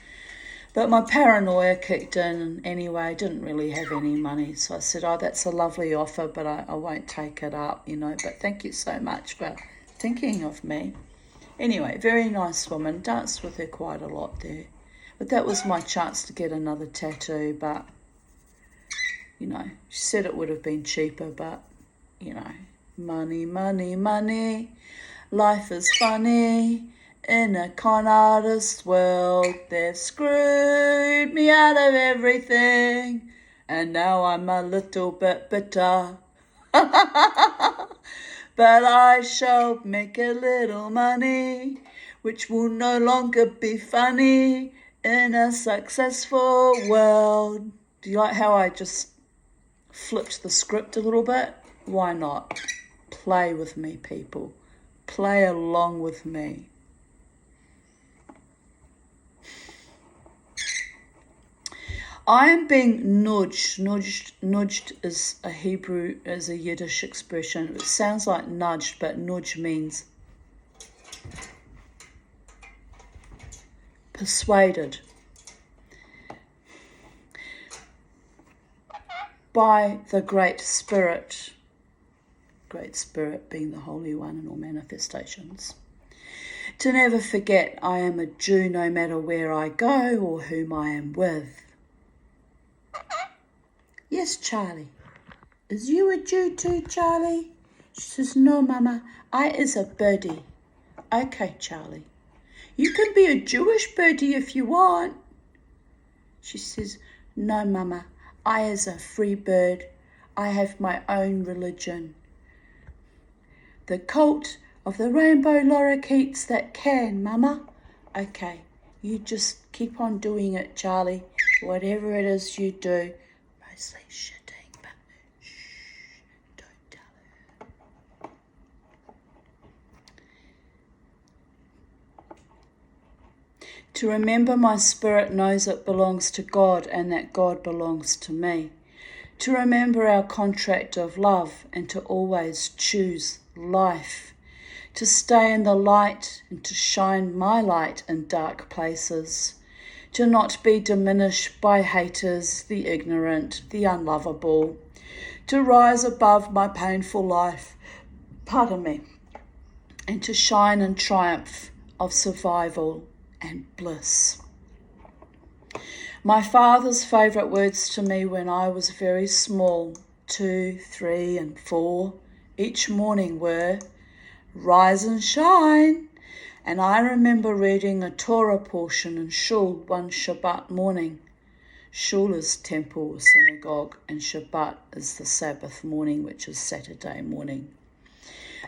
But my paranoia kicked in, and anyway, I didn't really have any money. So I said, "Oh, that's a lovely offer, but I won't take it up, but thank you so much for thinking of me." Anyway, very nice woman. Danced with her quite a lot there. But that was my chance to get another tattoo. But, she said it would have been cheaper, but, money, money, money. Life is funny. In a con artist world, they've screwed me out of everything. And now I'm a little bit bitter. But I shall make a little money, which will no longer be funny in a successful world. Do you like how I just flipped the script a little bit? Why not? Play with me, people. Play along with me. I am being nudged. Nudged is a Yiddish expression. It sounds like nudged, but nudge means persuaded. by the Great Spirit being the Holy One in all manifestations. To never forget I am a Jew no matter where I go or whom I am with. Yes, Charlie. Is you a Jew too, Charlie? She says, no, Mama, I is a birdie. Okay, Charlie. You can be a Jewish birdie if you want. She says, no, Mama, I is a free bird. I have my own religion. The cult of the rainbow lorikeets that can, Mama. Okay, you just keep on doing it, Charlie. Whatever it is you do. Mostly shitting, but shh, don't tell her. To remember my spirit knows it belongs to God and that God belongs to me. To remember our contract of love and to always choose life. To stay in the light and to shine my light in dark places. To not be diminished by haters, the ignorant, the unlovable. To rise above my painful life, and to shine in triumph of survival and bliss. My father's favourite words to me when I was very small, 2, 3 and 4, each morning were, rise and shine. And I remember reading a Torah portion in Shul one Shabbat morning. Shul is temple or synagogue and Shabbat is the Sabbath morning, which is Saturday morning.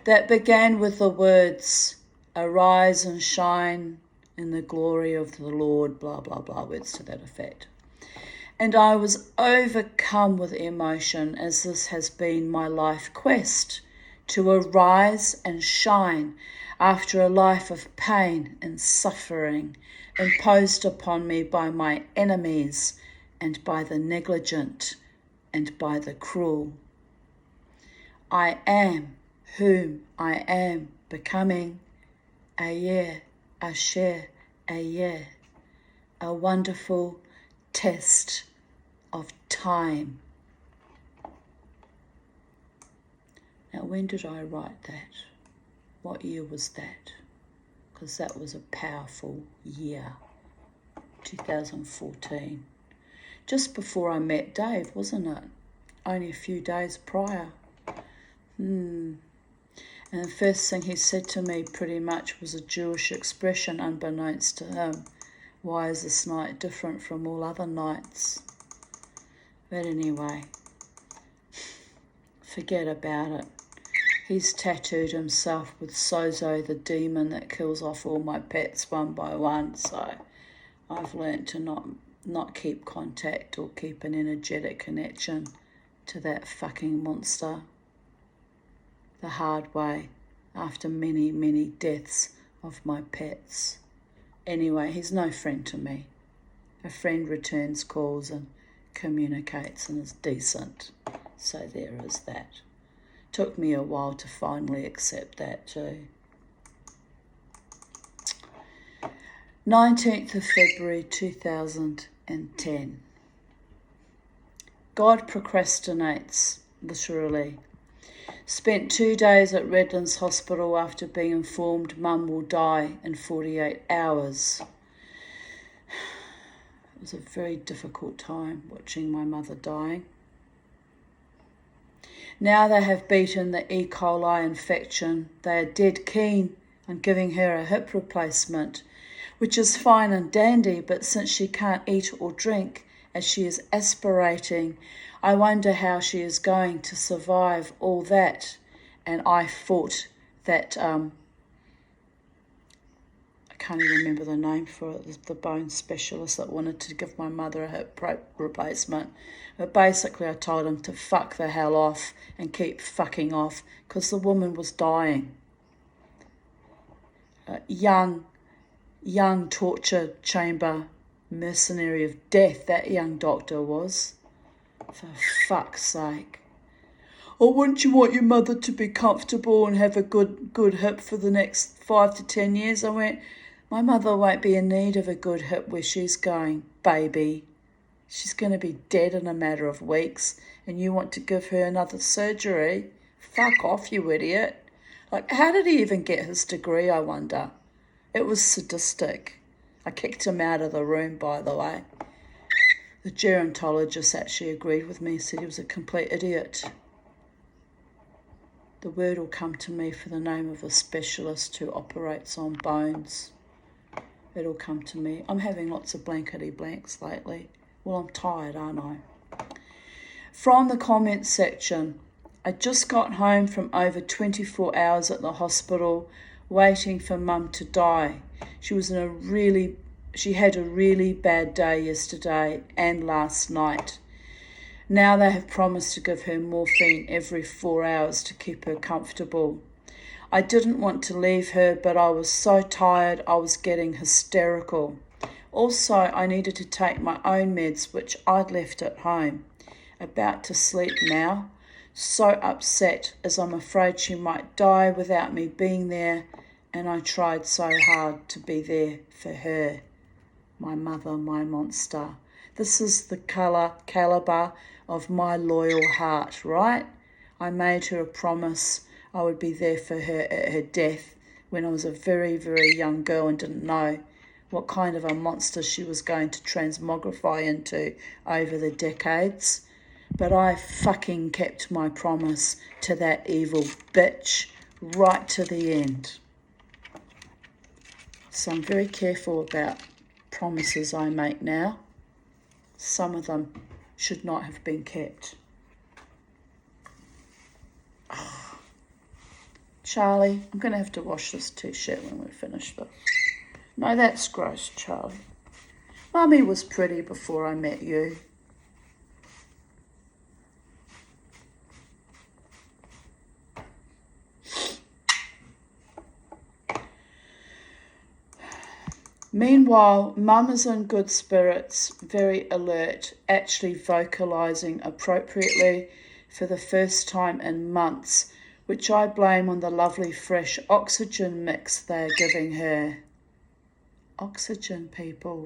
That began with the words, arise and shine in the glory of the Lord, blah, blah, blah, words to that effect. And I was overcome with emotion as this has been my life quest, to arise and shine after a life of pain and suffering imposed upon me by my enemies and by the negligent and by the cruel. I am whom I am becoming, Ayeh, Asher, Ayeh, a wonderful test of time. Now, when did I write that? What year was that? Because that was a powerful year, 2014. Just before I met Dave, wasn't it? Only a few days prior. And the first thing he said to me pretty much was a Jewish expression unbeknownst to him. Why is this night different from all other nights? But anyway, forget about it. He's tattooed himself with Sozo, the demon that kills off all my pets one by one. So I've learnt to not keep contact or keep an energetic connection to that fucking monster the hard way after many, many deaths of my pets. Anyway, he's no friend to me. A friend returns calls and communicates and is decent. So there is that. Took me a while to finally accept that too. 19th of February 2010. God procrastinates, literally. Spent 2 days at Redlands Hospital after being informed Mum will die in 48 hours. It was a very difficult time watching my mother dying. Now they have beaten the E. coli infection. They are dead keen on giving her a hip replacement, which is fine and dandy, but since she can't eat or drink as she is aspirating, I wonder how she is going to survive all that. And I fought that, I can't even remember the name for it, the bone specialist that wanted to give my mother a hip replacement. But basically I told him to fuck the hell off and keep fucking off because the woman was dying. Young torture chamber mercenary of death, that young doctor was. For fuck's sake. Or wouldn't you want your mother to be comfortable and have a good hip for the next 5 to 10 years? I went, my mother won't be in need of a good hip where she's going, baby. She's going to be dead in a matter of weeks, and you want to give her another surgery? Fuck off, you idiot. Like, how did he even get his degree, I wonder? It was sadistic. I kicked him out of the room, by the way. The gerontologist actually agreed with me, said he was a complete idiot. The word will come to me for the name of a specialist who operates on bones. It'll come to me. I'm having lots of blankety blanks lately. Well, I'm tired, aren't I? From the comments section, I just got home from over 24 hours at the hospital waiting for Mum to die. She had a really bad day yesterday and last night. Now they have promised to give her morphine every 4 hours to keep her comfortable. I didn't want to leave her, but I was so tired I was getting hysterical. Also, I needed to take my own meds, which I'd left at home. About to sleep now. So upset, as I'm afraid she might die without me being there, and I tried so hard to be there for her. My mother, my monster. This is the caliber of my loyal heart, right? I made her a promise I would be there for her at her death when I was a very, very young girl and didn't know what kind of a monster she was going to transmogrify into over the decades. But I fucking kept my promise to that evil bitch right to the end. So I'm very careful about promises I make now. Some of them should not have been kept. Oh. Charlie, I'm going to have to wash this t-shirt when we finish this. No, that's gross, Charlie. Mummy was pretty before I met you. Meanwhile, Mum is in good spirits, very alert, actually vocalising appropriately for the first time in months, which I blame on the lovely fresh oxygen mix they are giving her. Oxygen, people.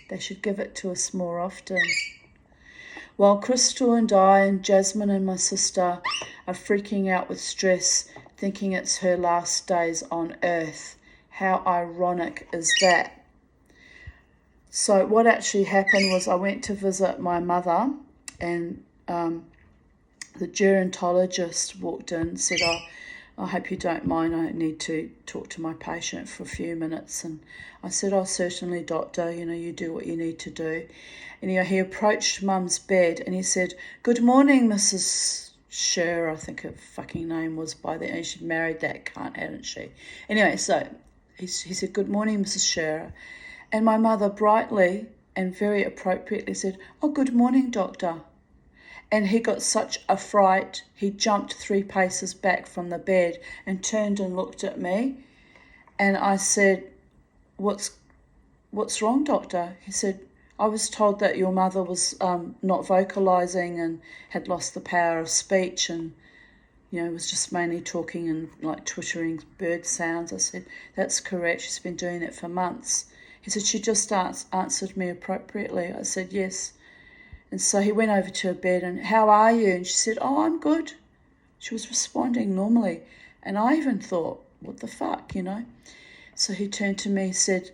They should give it to us more often. While Crystal and I and Jasmine and my sister are freaking out with stress, thinking it's her last days on Earth. How ironic is that? So what actually happened was I went to visit my mother, and the gerontologist walked in and said, I hope you don't mind, I need to talk to my patient for a few minutes. And I said, oh, certainly, doctor, you do what you need to do. And he approached Mum's bed and he said, good morning, Mrs. Scherer, I think her fucking name was by then. She'd married that cunt, hadn't she? Anyway, so he said, good morning, Mrs. Scherer. And my mother brightly and very appropriately said, oh, good morning, doctor. And he got such a fright, he jumped 3 paces back from the bed and turned and looked at me. And I said, what's wrong, doctor? He said, I was told that your mother was not vocalising and had lost the power of speech and, was just mainly talking and like twittering bird sounds. I said, that's correct. She's been doing it for months. He said, she just answered me appropriately. I said, yes. And so he went over to her bed and, how are you? And she said, oh, I'm good. She was responding normally. And I even thought, what the fuck, So he turned to me and said,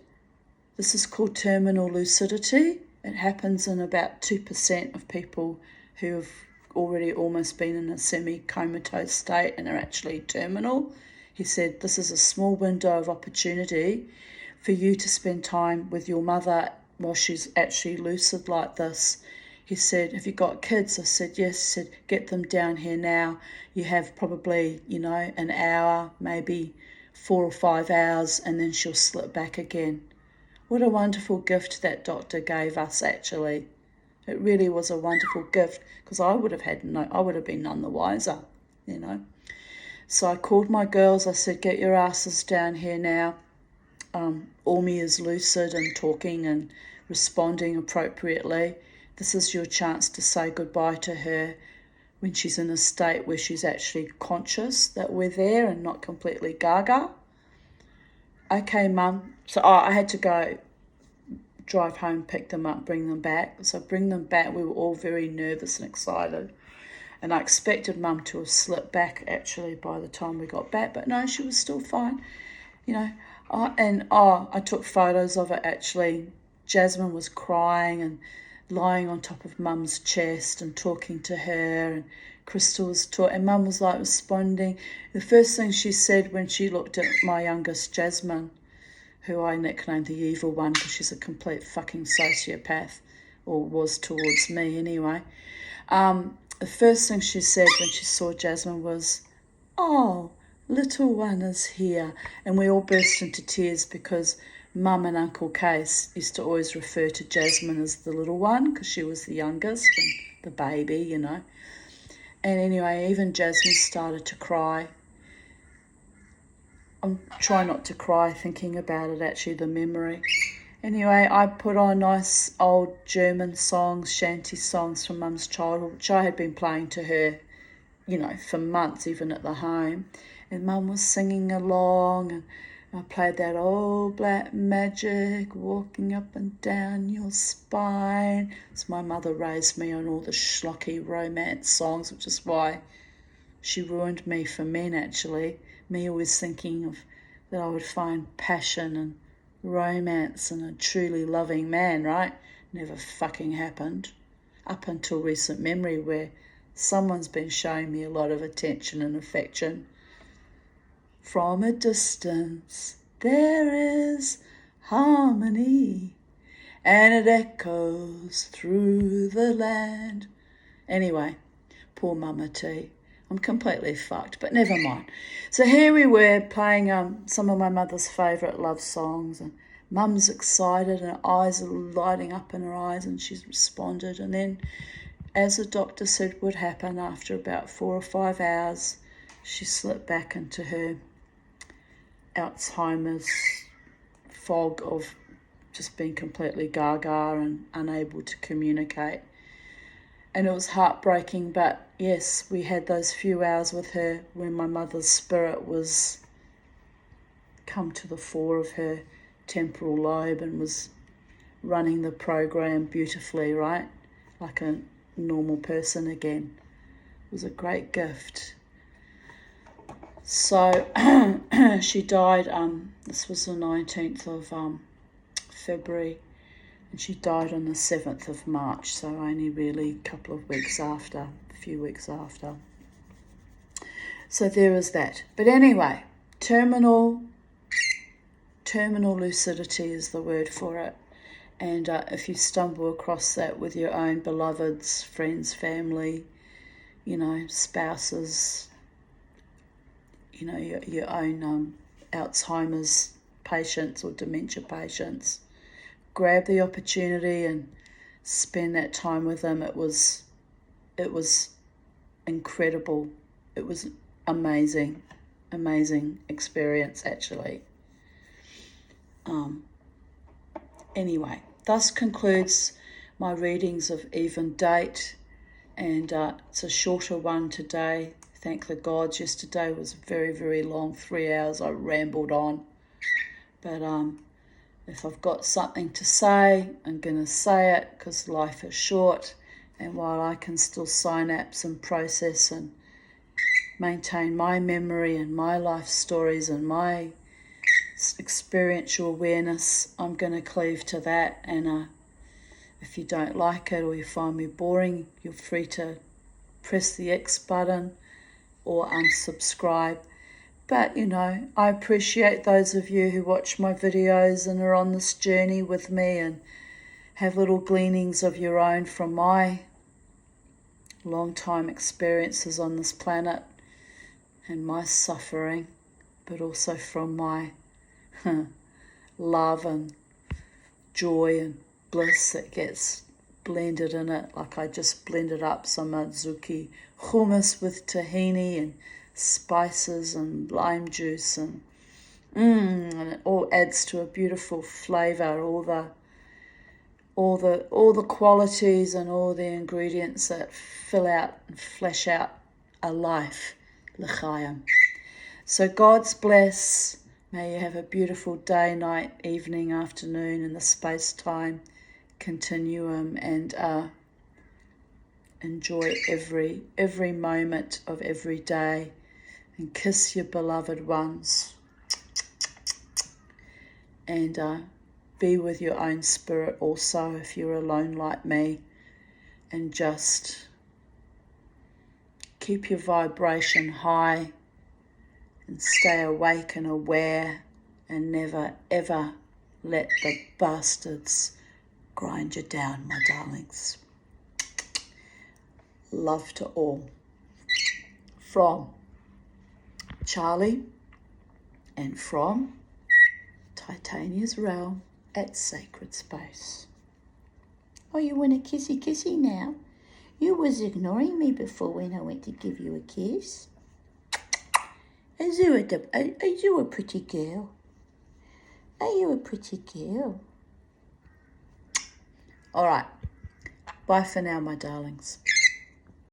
this is called terminal lucidity. It happens in about 2% of people who have already almost been in a semi-comatose state and are actually terminal. He said, this is a small window of opportunity for you to spend time with your mother while she's actually lucid like this. He said, have you got kids? I said, yes. He said, get them down here now. You have probably, an hour, maybe 4 or 5 hours, and then she'll slip back again. What a wonderful gift that doctor gave us, actually. It really was a wonderful gift, because I would have been none the wiser, So I called my girls. I said, get your asses down here now. Ormi is lucid and talking and responding appropriately. This is your chance to say goodbye to her when she's in a state where she's actually conscious that we're there and not completely gaga. Okay, Mum. So I had to go drive home, pick them up, bring them back. So bring them back. We were all very nervous and excited. And I expected Mum to have slipped back actually by the time we got back, but no, she was still fine, you know. I took photos of it actually. Jasmine was crying and lying on top of Mum's chest and talking to her, and Crystal was talking, and Mum was like responding. The first thing she said when she looked at my youngest, Jasmine, who I nicknamed the evil one because she's a complete fucking sociopath, or was towards me anyway. The first thing she said when she saw Jasmine was, "Oh, little one is here." And we all burst into tears because Mum and Uncle Case used to always refer to Jasmine as the little one because she was the youngest and the baby, you know. And anyway, even Jasmine started to cry. I'm trying not to cry thinking about it, actually, the memory. Anyway, I put on nice old German songs, shanty songs from Mum's childhood, which I had been playing to her, you know, for months, even at the home. And Mum was singing along, and I played that old black magic, walking up and down your spine. So my mother raised me on all the schlocky romance songs, which is why she ruined me for men, actually. Me always thinking of that I would find passion and romance and a truly loving man, right? Never fucking happened. Up until recent memory, where someone's been showing me a lot of attention and affection. From a distance there is harmony, and it echoes through the land. Anyway, poor Mama T. I'm completely fucked, but never mind. So here we were playing some of my mother's favourite love songs, and Mum's excited and her eyes are lighting up in her eyes, and she's responded. And then, as the doctor said would happen, after about 4 or 5 hours, she slipped back into her Alzheimer's fog of just being completely gaga and unable to communicate. And it was heartbreaking, but yes, we had those few hours with her when my mother's spirit was come to the fore of her temporal lobe and was running the program beautifully, right? Like a normal person again. It was a great gift. So she died, this was the 19th of February, and she died on the 7th of March, so only really a couple of weeks after, a few weeks after. So there was that. But anyway, terminal lucidity is the word for it. And if you stumble across that with your own beloveds, friends, family, you know, spouses, you know, your own Alzheimer's patients or dementia patients, grab the opportunity and spend that time with them. It was incredible. It was amazing experience, actually. Anyway, thus concludes my readings of Even Date, and it's a shorter one today. Thank the gods. Yesterday was very, very long, 3 hours. I rambled on. But if I've got something to say, I'm going to say it, because life is short. And while I can still synapse and process and maintain my memory and my life stories and my experiential awareness, I'm going to cleave to that. And if you don't like it or you find me boring, you're free to press the X button or unsubscribe. But, you know, I appreciate those of you who watch my videos and are on this journey with me and have little gleanings of your own from my long time experiences on this planet and my suffering, but also from my love and joy and bliss that gets blended in it. Like I just blended up some Adzuki hummus with tahini and spices and lime juice, and it all adds to a beautiful flavour. All the qualities and all the ingredients that fill out and flesh out a life, l'chaim. So God's bless. May you have a beautiful day, night, evening, afternoon in the space-time continuum, and enjoy every moment of every day, and kiss your beloved ones, and be with your own spirit also if you're alone like me, and just keep your vibration high and stay awake and aware, and never ever let the bastards grind you down, my darlings. Love to all. From Charlie and from Titania's realm at Sacred Space. Oh, you want a kissy kissy now? You was ignoring me before when I went to give you a kiss. Are you a pretty girl? Are you a pretty girl? All right. Bye for now, my darlings.